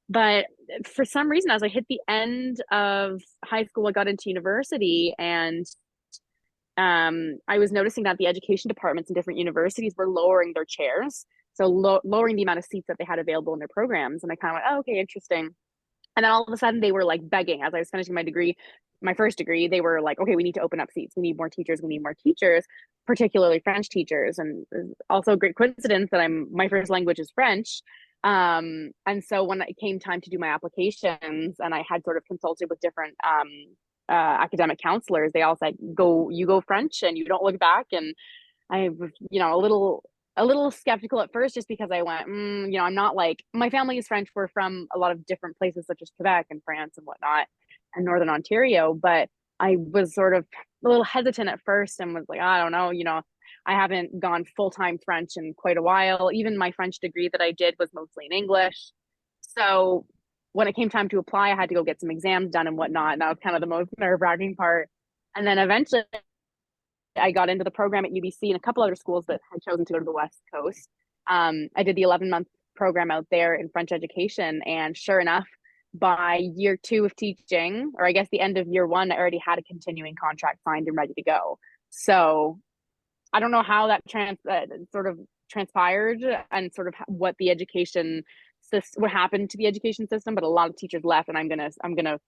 But for some reason, as I hit the end of high school, I got into university, and I was noticing that the education departments in different universities were lowering their chairs. So lowering the amount of seats that they had available in their programs. And I kind of went, oh, okay, interesting. And then all of a sudden they were like begging as I was finishing my first degree, they were like, okay, we need to open up seats. We need more teachers. We need more teachers, particularly French teachers. And also a great coincidence that my first language is French. And so when it came time to do my applications and I had sort of consulted with different academic counselors, they all said, you go French and you don't look back. And I was, a little skeptical at first, just because I went, I'm not like, my family is French. We're from a lot of different places, such as Quebec and France and whatnot, and Northern Ontario. But I was sort of a little hesitant at first and was like, I don't know, I haven't gone full-time French in quite a while. Even my French degree that I did was mostly in English. So when it came time to apply, I had to go get some exams done and whatnot. And that was kind of the most nerve-wracking part. And then eventually I got into the program at UBC and a couple other schools that had chosen to go to the West Coast. I did the 11-month program out there in French education. And sure enough, by year 2 of teaching, or I guess the end of year 1, I already had a continuing contract signed and ready to go. So I don't know how that sort of transpired and sort of what the education system, what happened to the education system, but a lot of teachers left, and I'm gonna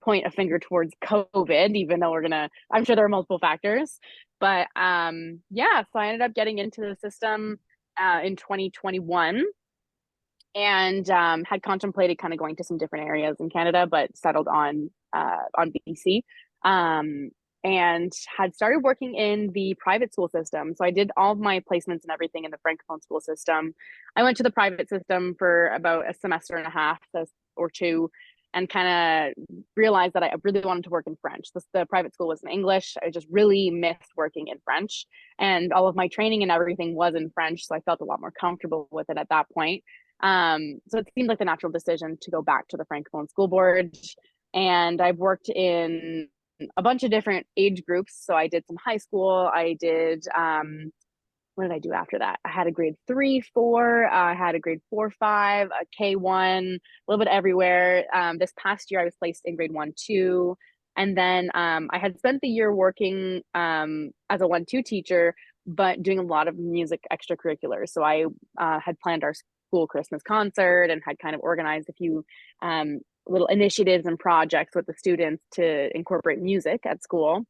point a finger towards COVID, even though I'm sure there are multiple factors. But yeah, so I ended up getting into the system in 2021, and had contemplated kind of going to some different areas in Canada, but settled on BC. And had started working in the private school system. So I did all of my placements and everything in the Francophone school system. I went to the private system for about a semester and a half or 2, and kind of realized that I really wanted to work in French. The private school was in English. I just really missed working in French. And all of my training and everything was in French. So I felt a lot more comfortable with it at that point. So it seemed like the natural decision to go back to the Francophone school board. And I've worked in a bunch of different age groups. So I did some high school. I did, what did I do after that? I had a grade 3, 4. I had a grade 4, 5, a K1, a little bit everywhere. This past year, I was placed in grade 1, 2. And then I had spent the year working as a 1-2 teacher but doing a lot of music extracurriculars. So I had planned our school Christmas concert and had kind of organized a few little initiatives and projects with the students to incorporate music at school.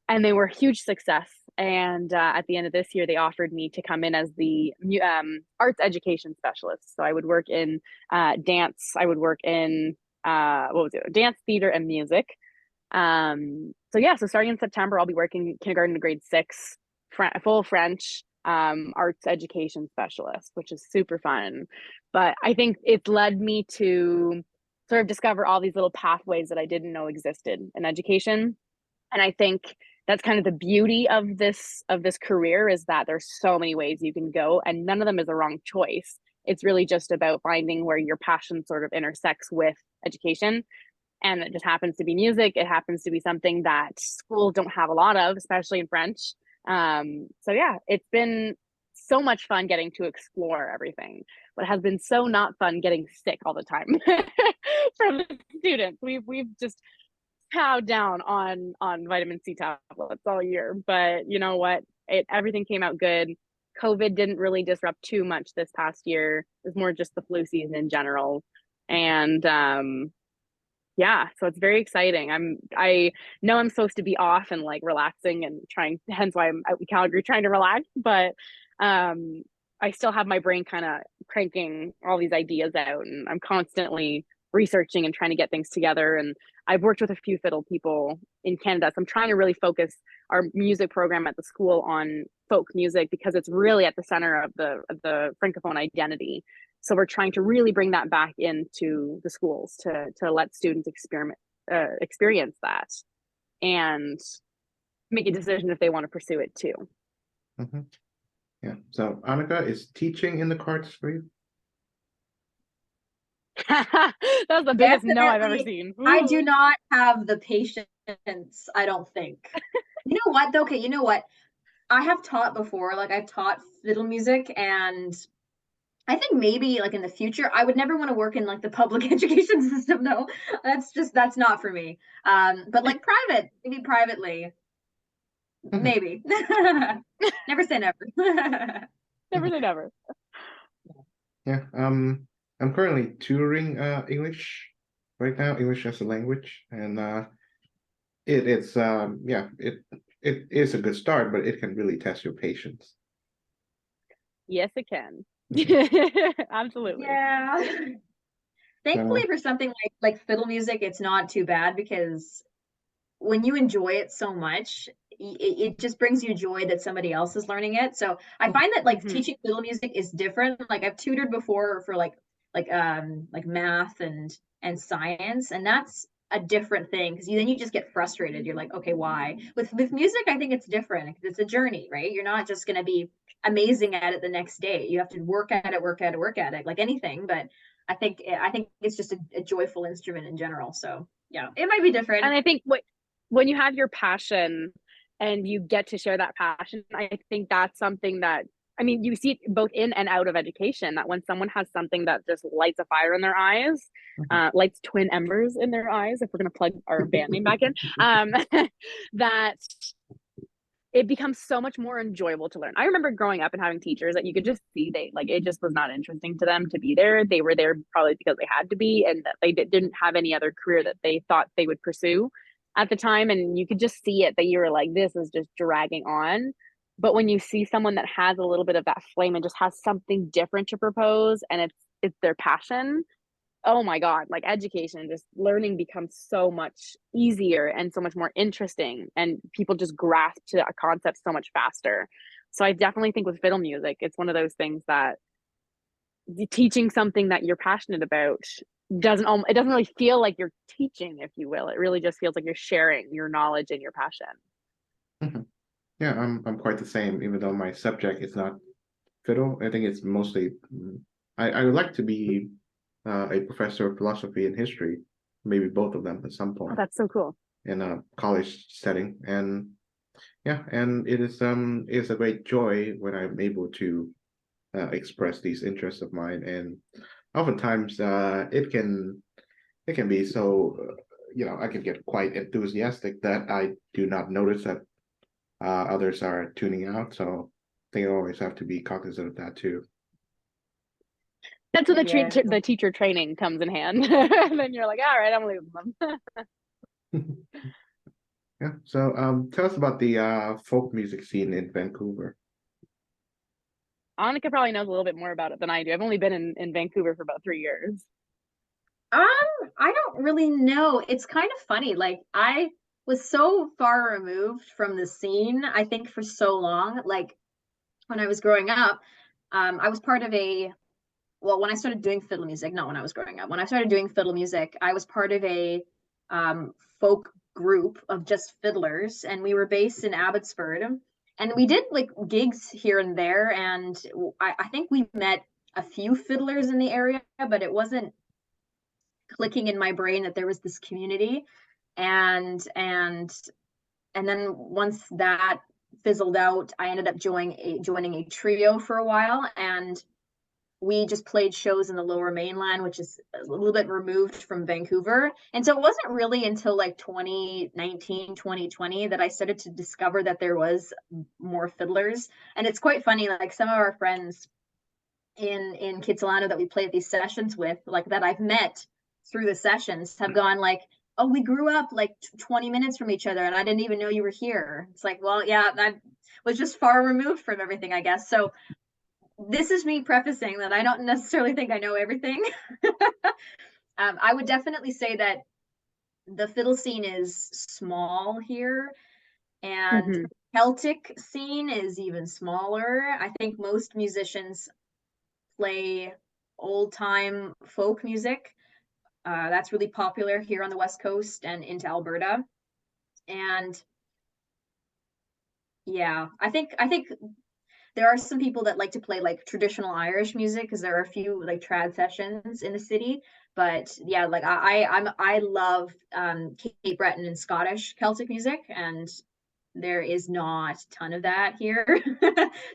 And they were a huge success. And at the end of this year, they offered me to come in as the arts education specialist. So I would work in dance. I would work in dance, theater, and music. So yeah, so starting in September, I'll be working kindergarten to grade 6, full French arts education specialist, which is super fun. But I think it's led me to sort of discover all these little pathways that I didn't know existed in education. And I think that's kind of the beauty of this career, is that there's so many ways you can go, and none of them is a wrong choice. It's really just about finding where your passion sort of intersects with education. And it just happens to be music. It happens to be something that schools don't have a lot of, especially in French. So yeah, it's been so much fun getting to explore everything, but it has been so not fun getting sick all the time from the students. We've just powed down on vitamin C tablets all year, but you know what? Everything came out good. COVID didn't really disrupt too much this past year. It was more just the flu season in general. And yeah, so it's very exciting. I know I'm supposed to be off and like relaxing and trying, hence why I'm out in Calgary trying to relax, but I still have my brain kind of cranking all these ideas out, and I'm constantly researching and trying to get things together. And I've worked with a few fiddle people in Canada, so I'm trying to really focus our music program at the school on folk music, because it's really at the center of the Francophone identity. So we're trying to really bring that back into the schools to let students experience that and make a decision if they want to pursue it too. Mm-hmm. Yeah. So Annika, is teaching in the cards for you? That was the biggest no I've ever seen. Ooh. I do not have the patience, I don't think. You know what though? Okay, you know what? I have taught before, like I've taught fiddle music, and I think maybe like in the future, I would never want to work in like the public education system though. That's not for me. But like maybe privately, maybe. Never say never. Never say never. Yeah. I'm currently tutoring English right now, English as a language, and it is a good start, but it can really test your patience. Yes, it can. Absolutely. Yeah. Thankfully, for something like fiddle music, it's not too bad, because when you enjoy it so much, it just brings you joy that somebody else is learning it. So I find that like teaching fiddle music is different. Like I've tutored before for like math and science, and that's a different thing, because then you just get frustrated. You're like, okay, why? With music, I think it's different. It's a journey, right? You're not just going to be amazing at it the next day. You have to work at it like anything. But I think it's just a joyful instrument in general. So yeah, it might be different. And I think when you have your passion and you get to share that passion, I think that's something that, I mean, you see it both in and out of education, that when someone has something that just lights a fire in their eyes, lights twin embers in their eyes, if we're going to plug our band name back in, that it becomes so much more enjoyable to learn. I remember growing up and having teachers that you could just see it just was not interesting to them to be there. They were there probably because they had to be, and that they didn't have any other career that they thought they would pursue at the time. And you could just see it, that you were like, this is just dragging on. But when you see someone that has a little bit of that flame and just has something different to propose, and it's their passion, oh my God, like education, just learning becomes so much easier and so much more interesting, and people just grasp to a concept so much faster. So I definitely think with fiddle music, it's one of those things that teaching something that you're passionate about doesn't really feel like you're teaching, if you will. It really just feels like you're sharing your knowledge and your passion. Yeah, I'm quite the same, even though my subject is not fiddle. I think it's mostly I would like to be a professor of philosophy and history, maybe both of them at some point. Oh, that's so cool. In a college setting. And yeah, and it is a great joy when I'm able to express these interests of mine. And oftentimes it can be so I can get quite enthusiastic that I do not notice that others are tuning out. So they always have to be cognizant of that too. That's where Yeah. the teacher training comes in hand. And then you're like, all right, I'm leaving them. Yeah. So tell us about the folk music scene in Vancouver. Annika probably knows a little bit more about it than I do. I've only been in Vancouver for about 3 years. I don't really know. It's kind of funny. Like I was so far removed from the scene, I think for so long. Like when I was growing up, I was part of when I started doing fiddle music, not when I was growing up, when I started doing fiddle music, I was part of a folk group of just fiddlers, and we were based in Abbotsford. And we did like gigs here and there, and I think we met a few fiddlers in the area, but it wasn't clicking in my brain that there was this community. And then once that fizzled out, I ended up joining a trio for a while, and we just played shows in the Lower Mainland, which is a little bit removed from Vancouver. And so it wasn't really until like 2019, 2020 that I started to discover that there was more fiddlers. And it's quite funny, like some of our friends in Kitsilano that we play at these sessions with, like that I've met through the sessions, have gone like, oh, we grew up like 20 minutes from each other and I didn't even know you were here. It's like, well, yeah, I was just far removed from everything, I guess. So this is me prefacing that I don't necessarily think I know everything. I would definitely say that the fiddle scene is small here, and Celtic scene is even smaller. I think most musicians play old time folk music. That's really popular here on the West Coast and into Alberta. And yeah, I think there are some people that like to play like traditional Irish music because there are a few like trad sessions in the city. But yeah, like I love Cape Breton and Scottish Celtic music, and there is not a ton of that here.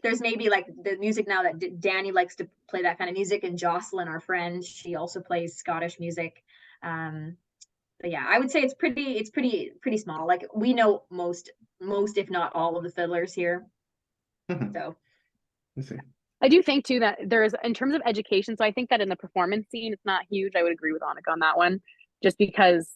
There's maybe like the music now that Danny likes to play that kind of music, and Jocelyn, our friend, she also plays Scottish music. But yeah, I would say it's pretty small. Like we know most if not all of the fiddlers here. So Let's see. I do think too that there is, in terms of education, so I think that in the performance scene, it's not huge. I would agree with Annika on that one, just because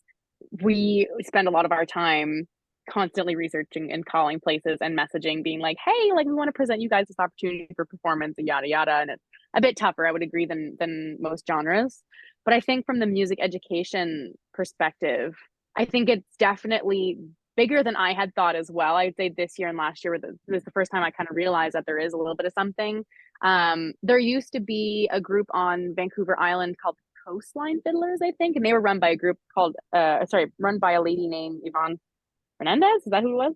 we spend a lot of our time constantly researching and calling places and messaging, being like, hey, like we want to present you guys this opportunity for performance and yada yada. And it's a bit tougher, I would agree, than most genres. But I think from the music education perspective, I think it's definitely bigger than I had thought as well. I'd say this year and last year was the first time I kind of realized that there is a little bit of something. There used to be a group on Vancouver Island called Coastline Fiddlers, I think, and they were run by a group called, run by a lady named Yvonne Fernandez. Is that who it was?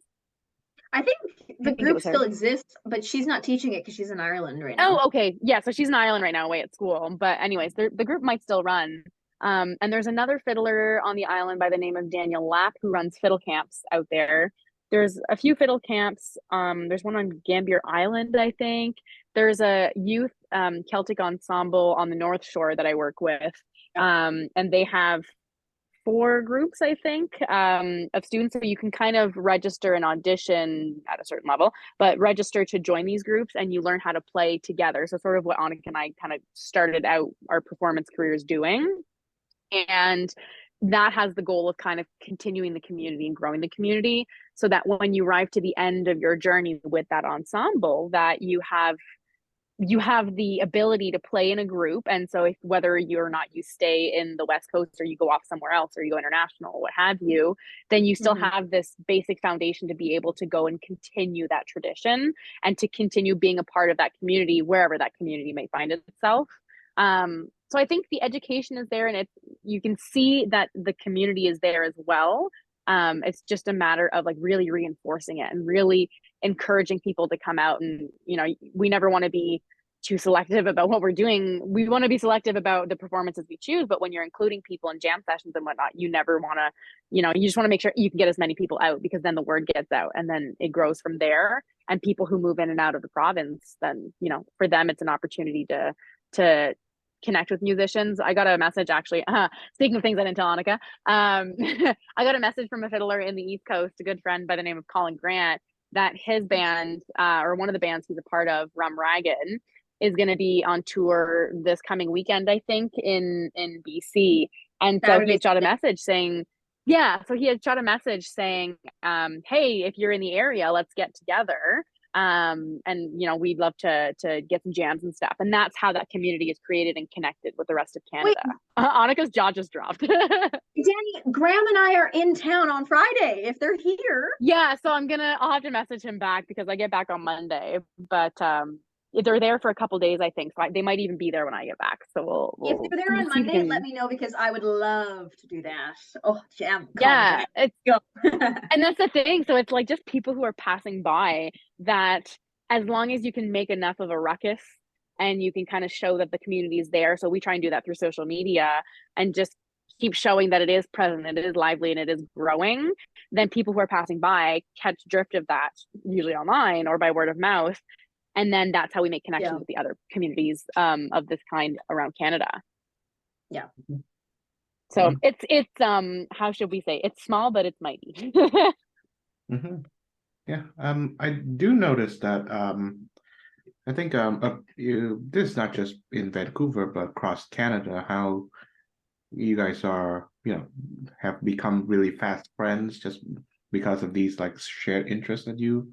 I think the group still her. exists, but she's not teaching it because she's in Ireland right now. Oh, okay. Yeah, so she's in Ireland right now away at school. But anyways, the group might still run. And there's another fiddler on the island by the name of Danielle who runs fiddle camps out there. There's a few fiddle camps. There's one on Gambier Island, I think. There's a youth Celtic ensemble on the North Shore that I work with. And they have 4 groups, I think, of students. So you can kind of register and audition at a certain level, but register to join these groups and you learn how to play together. So sort of what Annika and I kind of started out our performance careers doing. And that has the goal of kind of continuing the community and growing the community, so that when you arrive to the end of your journey with that ensemble, that you have the ability to play in a group. And so if whether you're not, you stay in the West Coast or you go off somewhere else or you go international or what have you, then you still have this basic foundation to be able to go and continue that tradition and to continue being a part of that community wherever that community may find itself. So I think the education is there, and you can see that the community is there as well. It's just a matter of like really reinforcing it and really encouraging people to come out. And we never want to be too selective about what we're doing. We want to be selective about the performances we choose, but when you're including people in jam sessions and whatnot, you never want to, you just want to make sure you can get as many people out, because then the word gets out and then it grows from there. And people who move in and out of the province, then for them it's an opportunity to connect with musicians. I got a message actually, speaking of things I didn't tell Annika, I got a message from a fiddler in the East Coast, a good friend by the name of Colin Grant, that his band, or one of the bands he's a part of, Rum Ragged, is going to be on tour this coming weekend, I think, in BC. And so he had shot a message saying, yeah, so he had shot a message saying, hey, if you're in the area, let's get together. And we'd love to get some jams and stuff. And that's how that community is created and connected with the rest of Canada. Annika's jaw just dropped. Danny, Graham and I are in town on Friday if they're here. Yeah, so I'll have to message him back because I get back on Monday. But they're there for a couple days, I think. So they might even be there when I get back. So if they're there on Monday, let me know because I would love to do that. Oh, jam. Yeah, it's go. And that's the thing. So it's like just people who are passing by that, as long as you can make enough of a ruckus and you can kind of show that the community is there. So we try and do that through social media and just keep showing that it is present, it is lively, and it is growing. Then people who are passing by catch drift of that, usually online or by word of mouth. And then that's how we make connections with the other communities of this kind around Canada. Yeah. So it's how should we say? It's small, but it's mighty. Yeah. I do notice that I think this is not just in Vancouver, but across Canada, how you guys are, have become really fast friends just because of these like shared interests that you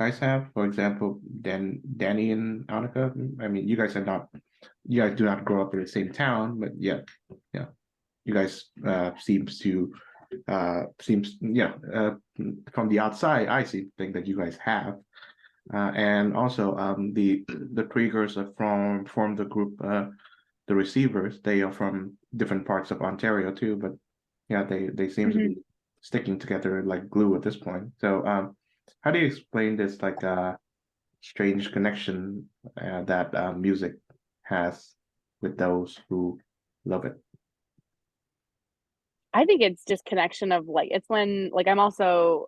guys have. For example, Danny and Annika. I mean, you guys do not grow up in the same town, but yet, you guys seems from the outside, I think that you guys have, and also the Kriegers from the group, the Receivers. They are from different parts of Ontario too, but they seem to be sticking together like glue at this point. So how do you explain this like strange connection that music has with those who love it? I think it's just connection of like, it's when like I'm also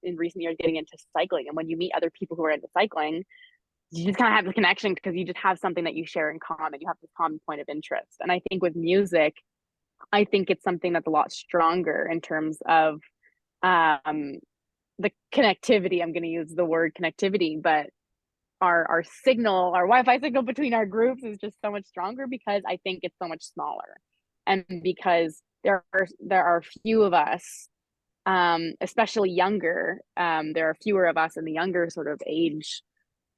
in recent years getting into cycling, and when you meet other people who are into cycling, you just kind of have the connection because you just have something that you share in common. You have this common point of interest. And I think with music, I think it's something that's a lot stronger in terms of the connectivity. I'm going to use the word connectivity, but our signal, our Wi-Fi signal between our groups is just so much stronger because I think it's so much smaller, and because there are few of us, especially younger. There are fewer of us in the younger sort of age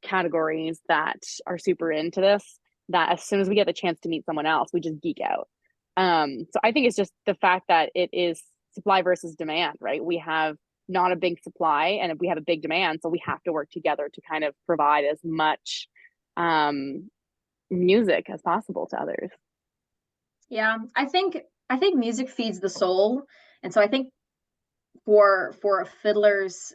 categories that are super into this. That as soon as we get the chance to meet someone else, we just geek out. So I think it's just the fact that it is supply versus demand, right? We have not a big supply and we have a big demand, so we have to work together to kind of provide as much music as possible to others. Yeah, I think music feeds the soul, and so I think for fiddlers,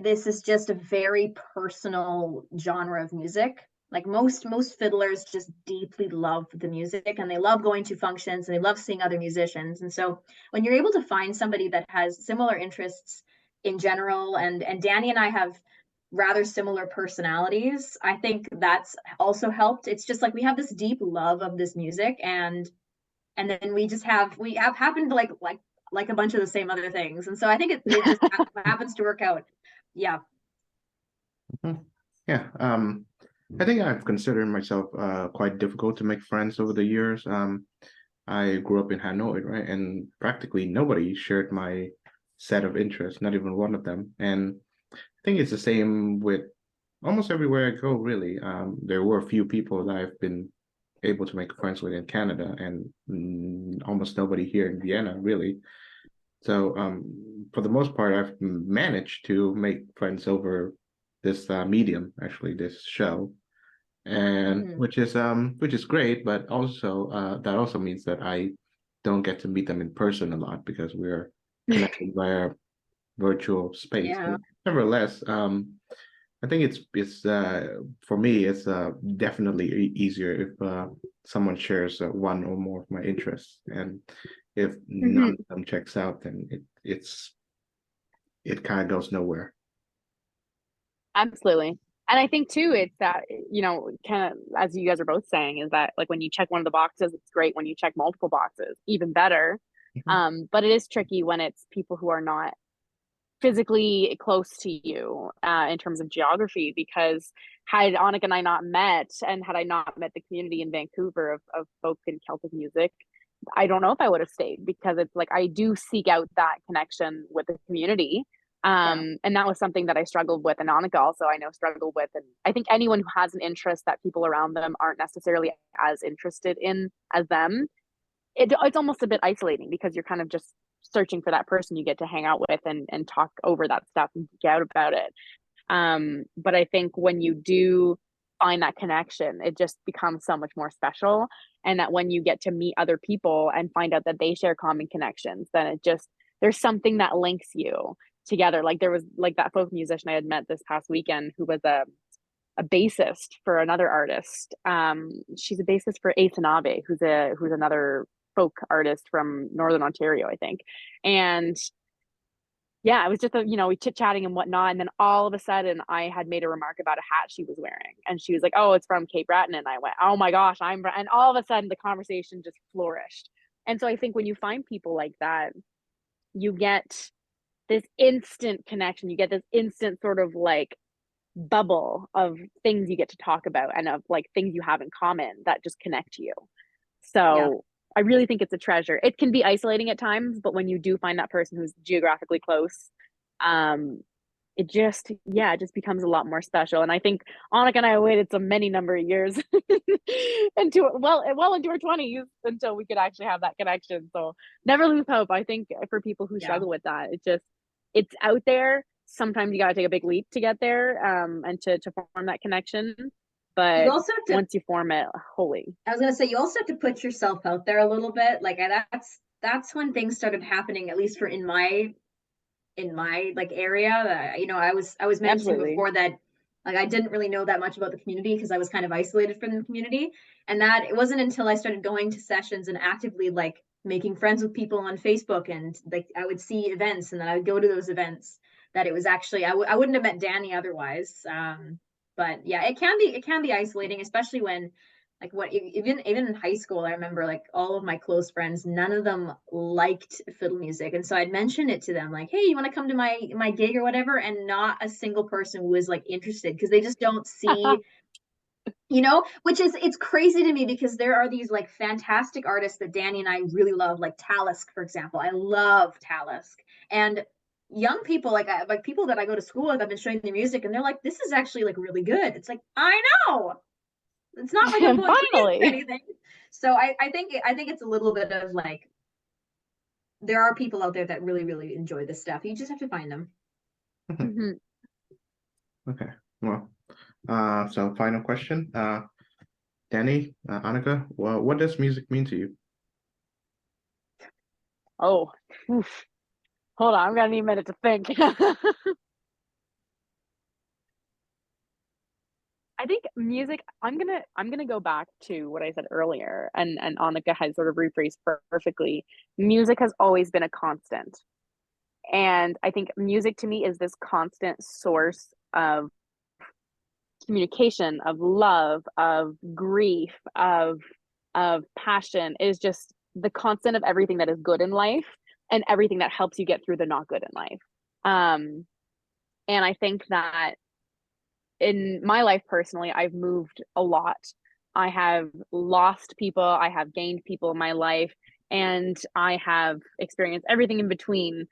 this is just a very personal genre of music. Like most fiddlers just deeply love the music, and they love going to functions, and they love seeing other musicians. And so when you're able to find somebody that has similar interests in general, and Danny and I have rather similar personalities, I think that's also helped. It's just like we have this deep love of this music, and then we have happened to like a bunch of the same other things. And so I think it just happens to work out. Yeah. Yeah. I think I've considered myself quite difficult to make friends over the years. I grew up in Hanoi, right? And practically nobody shared my set of interests, not even one of them. And I think it's the same with almost everywhere I go, really. There were a few people that I've been able to make friends with in Canada, and almost nobody here in Vienna, really. So for the most part, I've managed to make friends over this medium, actually, this show, and which is great, but also that also means that I don't get to meet them in person a lot because we're connected via virtual space. Yeah. But nevertheless, I think it's for me, it's definitely easier if someone shares one or more of my interests, and if none of them checks out, then it kind of goes nowhere. Absolutely. And I think too, it's that, kind of as you guys are both saying, is that like when you check one of the boxes, it's great. When you check multiple boxes, even better. But it is tricky when it's people who are not physically close to you in terms of geography, because had Annika and I not met, and had I not met the community in Vancouver of folk and Celtic music, I don't know if I would have stayed, because it's like I do seek out that connection with the community. And that was something that I struggled with, and Annika also I know struggled with. And I think anyone who has an interest that people around them aren't necessarily as interested in as them, it's almost a bit isolating, because you're kind of just searching for that person you get to hang out with and talk over that stuff and geek out about it. But I think when you do find that connection, it just becomes so much more special. And that when you get to meet other people and find out that they share common connections, then it just, there's something that links you together. Like there was like that folk musician I had met this past weekend who was a bassist for another artist. She's a bassist for Ace who's another folk artist from Northern Ontario, I think. And yeah, it was just we chit-chatting and whatnot, and then all of a sudden I had made a remark about a hat she was wearing, and she was like, "Oh, it's from Cape Breton," and I went, "Oh my gosh, and all of a sudden the conversation just flourished." And so I think when you find people like that, you get this instant connection, you get this instant sort of like bubble of things you get to talk about, and of like things you have in common that just connect you. So I really think it's a treasure. It can be isolating at times, but when you do find that person who's geographically close, it just becomes a lot more special. And I think Annika and I waited so many number of years into into our 20s until we could actually have that connection. So never lose hope. I think for people who struggle with that, it's out there. Sometimes you got to take a big leap to get there, and to form that connection. But you also have to, once you form it, holy. I was gonna say, you also have to put yourself out there a little bit. Like that's when things started happening, at least for in my like area. I was mentioning Absolutely. before that like I didn't really know that much about the community because I was kind of isolated from the community, and that it wasn't until I started going to sessions and actively like making friends with people on Facebook, and like I would see events and then I would go to those events, that it was actually I wouldn't have met Danny otherwise. But yeah, it can be isolating, especially when like even in high school, I remember like all of my close friends, none of them liked fiddle music, and so I'd mention it to them like, hey, you want to come to my gig or whatever, and not a single person was like interested, because they just don't see which is, it's crazy to me, because there are these like fantastic artists that Danny and I really love, like Talisk, for example. I love Talisk, and young people like people that I go to school with, I've been showing their music and they're like, this is actually like really good. It's like, I know it's not like I'm going Finally. against anything. So I think it's a little bit of like, there are people out there that really, really enjoy this stuff. You just have to find them. Mm-hmm. Okay. Well, so final question. Danny, Annika, well, what does music mean to you? Oh, oof. Hold on, I'm gonna need a minute to think. I think music, I'm gonna go back to what I said earlier, and Annika has sort of rephrased perfectly. Music has always been a constant. And I think music to me is this constant source of communication, of love, of grief, of passion. It is just the constant of everything that is good in life and everything that helps you get through the not good in life. And I think that in my life personally, I've moved a lot. I have lost people, I have gained people in my life, and I have experienced everything in between.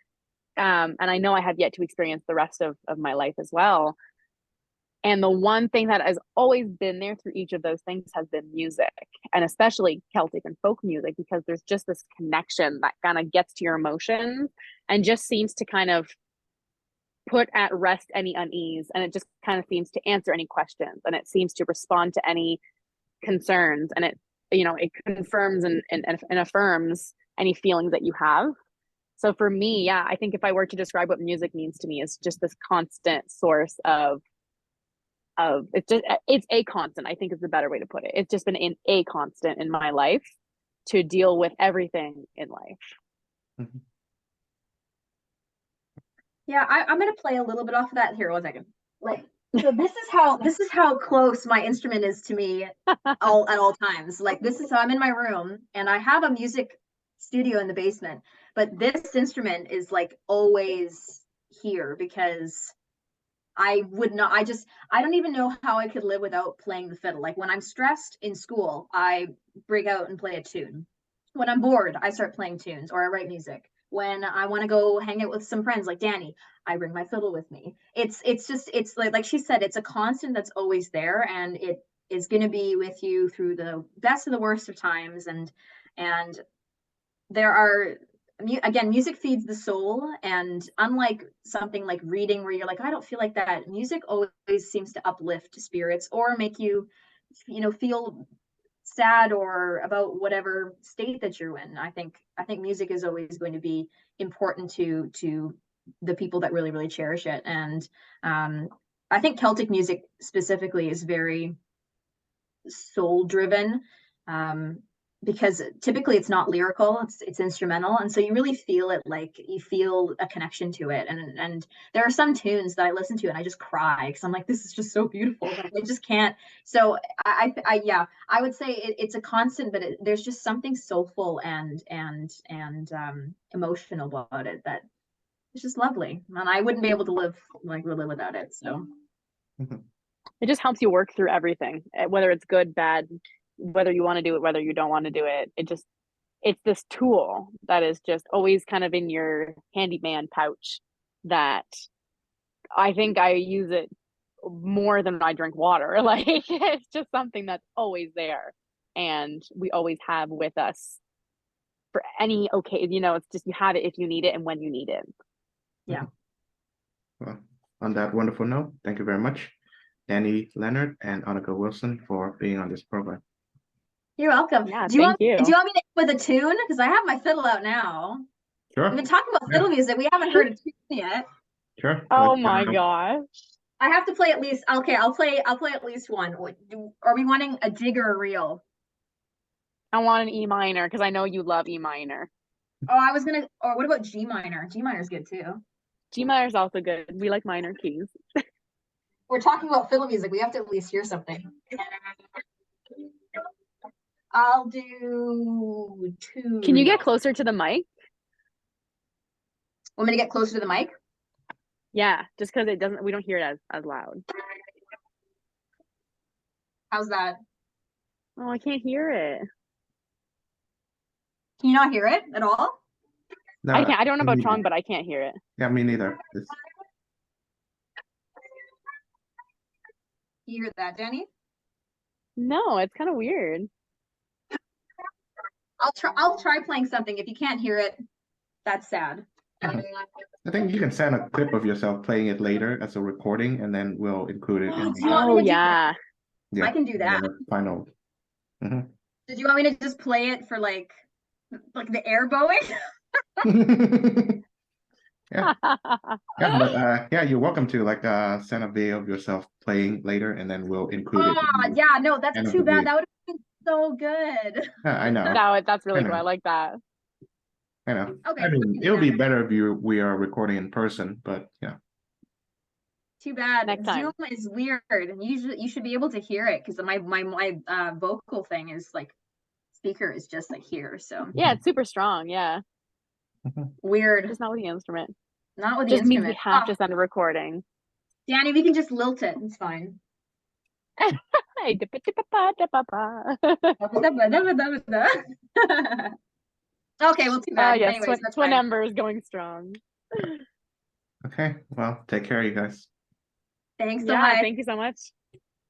And I know I have yet to experience the rest of my life as well. And the one thing that has always been there through each of those things has been music, and especially Celtic and folk music, because there's just this connection that kind of gets to your emotions and just seems to kind of put at rest any unease. And it just kind of seems to answer any questions, and it seems to respond to any concerns. And it confirms and affirms any feelings that you have. So for me, yeah, I think if I were to describe what music means to me, is just this constant source of it's a constant, I think is the better way to put it. It's just been a constant in my life to deal with everything in life. Mm-hmm. Yeah, I'm gonna play a little bit off of that here. 1 second. Like, so this is how close my instrument is to me at all times. Like, this is how I'm in my room and I have a music studio in the basement, but this instrument is like always here, because I would not, I don't even know how I could live without playing the fiddle. Like when I'm stressed in school, I break out and play a tune. When I'm bored, I start playing tunes or I write music. When I want to go hang out with some friends like Danny, I bring my fiddle with me. It's just, it's like she said, it's a constant that's always there, and it is going to be with you through the best of the worst of times. And there are, again, music feeds the soul, and unlike something like reading where you're like, I don't feel like that, music always seems to uplift spirits or make you, feel sad or about whatever state that you're in. I think music is always going to be important to the people that really, really cherish it. And I think Celtic music specifically is very soul driven, because typically it's not lyrical, it's instrumental, and so you really feel it, like you feel a connection to it. And there are some tunes that I listen to and I just cry because I'm like, this is just so beautiful, but I just can't. So yeah, I would say it's a constant, but there's just something soulful and emotional about it that it's just lovely, and I wouldn't be able to live really without it. So It just helps you work through everything, whether it's good, bad, whether you want to do it, whether you don't want to do it. It's this tool that is just always kind of in your handyman pouch, that I think I use it more than I drink water. Like it's just something that's always there, and we always have with us for any occasion. It's just, you have it if you need it and when you need it. yeah. Well, on that wonderful note, thank you very much, Danny, Leonard, and Annika Wilson, for being on this program. You're welcome. Yeah, do you want thank you. me to with a tune? Because I have my fiddle out now. Sure. We've been talking about fiddle music. We haven't heard a tune yet. Sure. Oh my gosh. I have to play at least. Okay, I'll play at least one. Are we wanting a jig or a reel? I want an E minor because I know you love E minor. Oh, I was gonna. Or what about G minor? G minor's good too. G minor is also good. We like minor keys. We're talking about fiddle music. We have to at least hear something. I'll do 2. Can you get closer to the mic? Want me to get closer to the mic? Yeah, just because we don't hear it as loud. How's that? Oh, I can't hear it. Can you not hear it at all? No, I can't. I don't know about me Trong, neither. but I can't hear it. Yeah, me neither. Can you hear that, Danny? No, it's kind of weird. I'll try playing something. If you can't hear it, that's sad. I think you can send a clip of yourself playing it later as a recording, and then we'll include it in the Oh yeah. I can do that. final. Did you want me to just play it for like the air bowing? Yeah, but yeah, you're welcome to send a video of yourself playing later, and then we'll include it. Oh yeah, no, that's end of too the bad. video. That would have been so good. Yeah, I know. No, that's really I cool. know. I like that. I know. Okay, I we mean, can do it'll be that. better if we are recording in person, but yeah. Too bad. Next time. Zoom is weird, and you should be able to hear it, because my vocal thing is like speaker is just like here. So Yeah, it's super strong. Yeah, weird. just not with the instrument. Not with the Just means instrument. we have to send a recording. Danny, we can just lilt it. It's fine. Hey, Okay, well, too bad. yes, Anyways, that's Twin fine. Embers going strong. Okay, well, take care, you guys. Thanks so Yeah, much. thank you so much.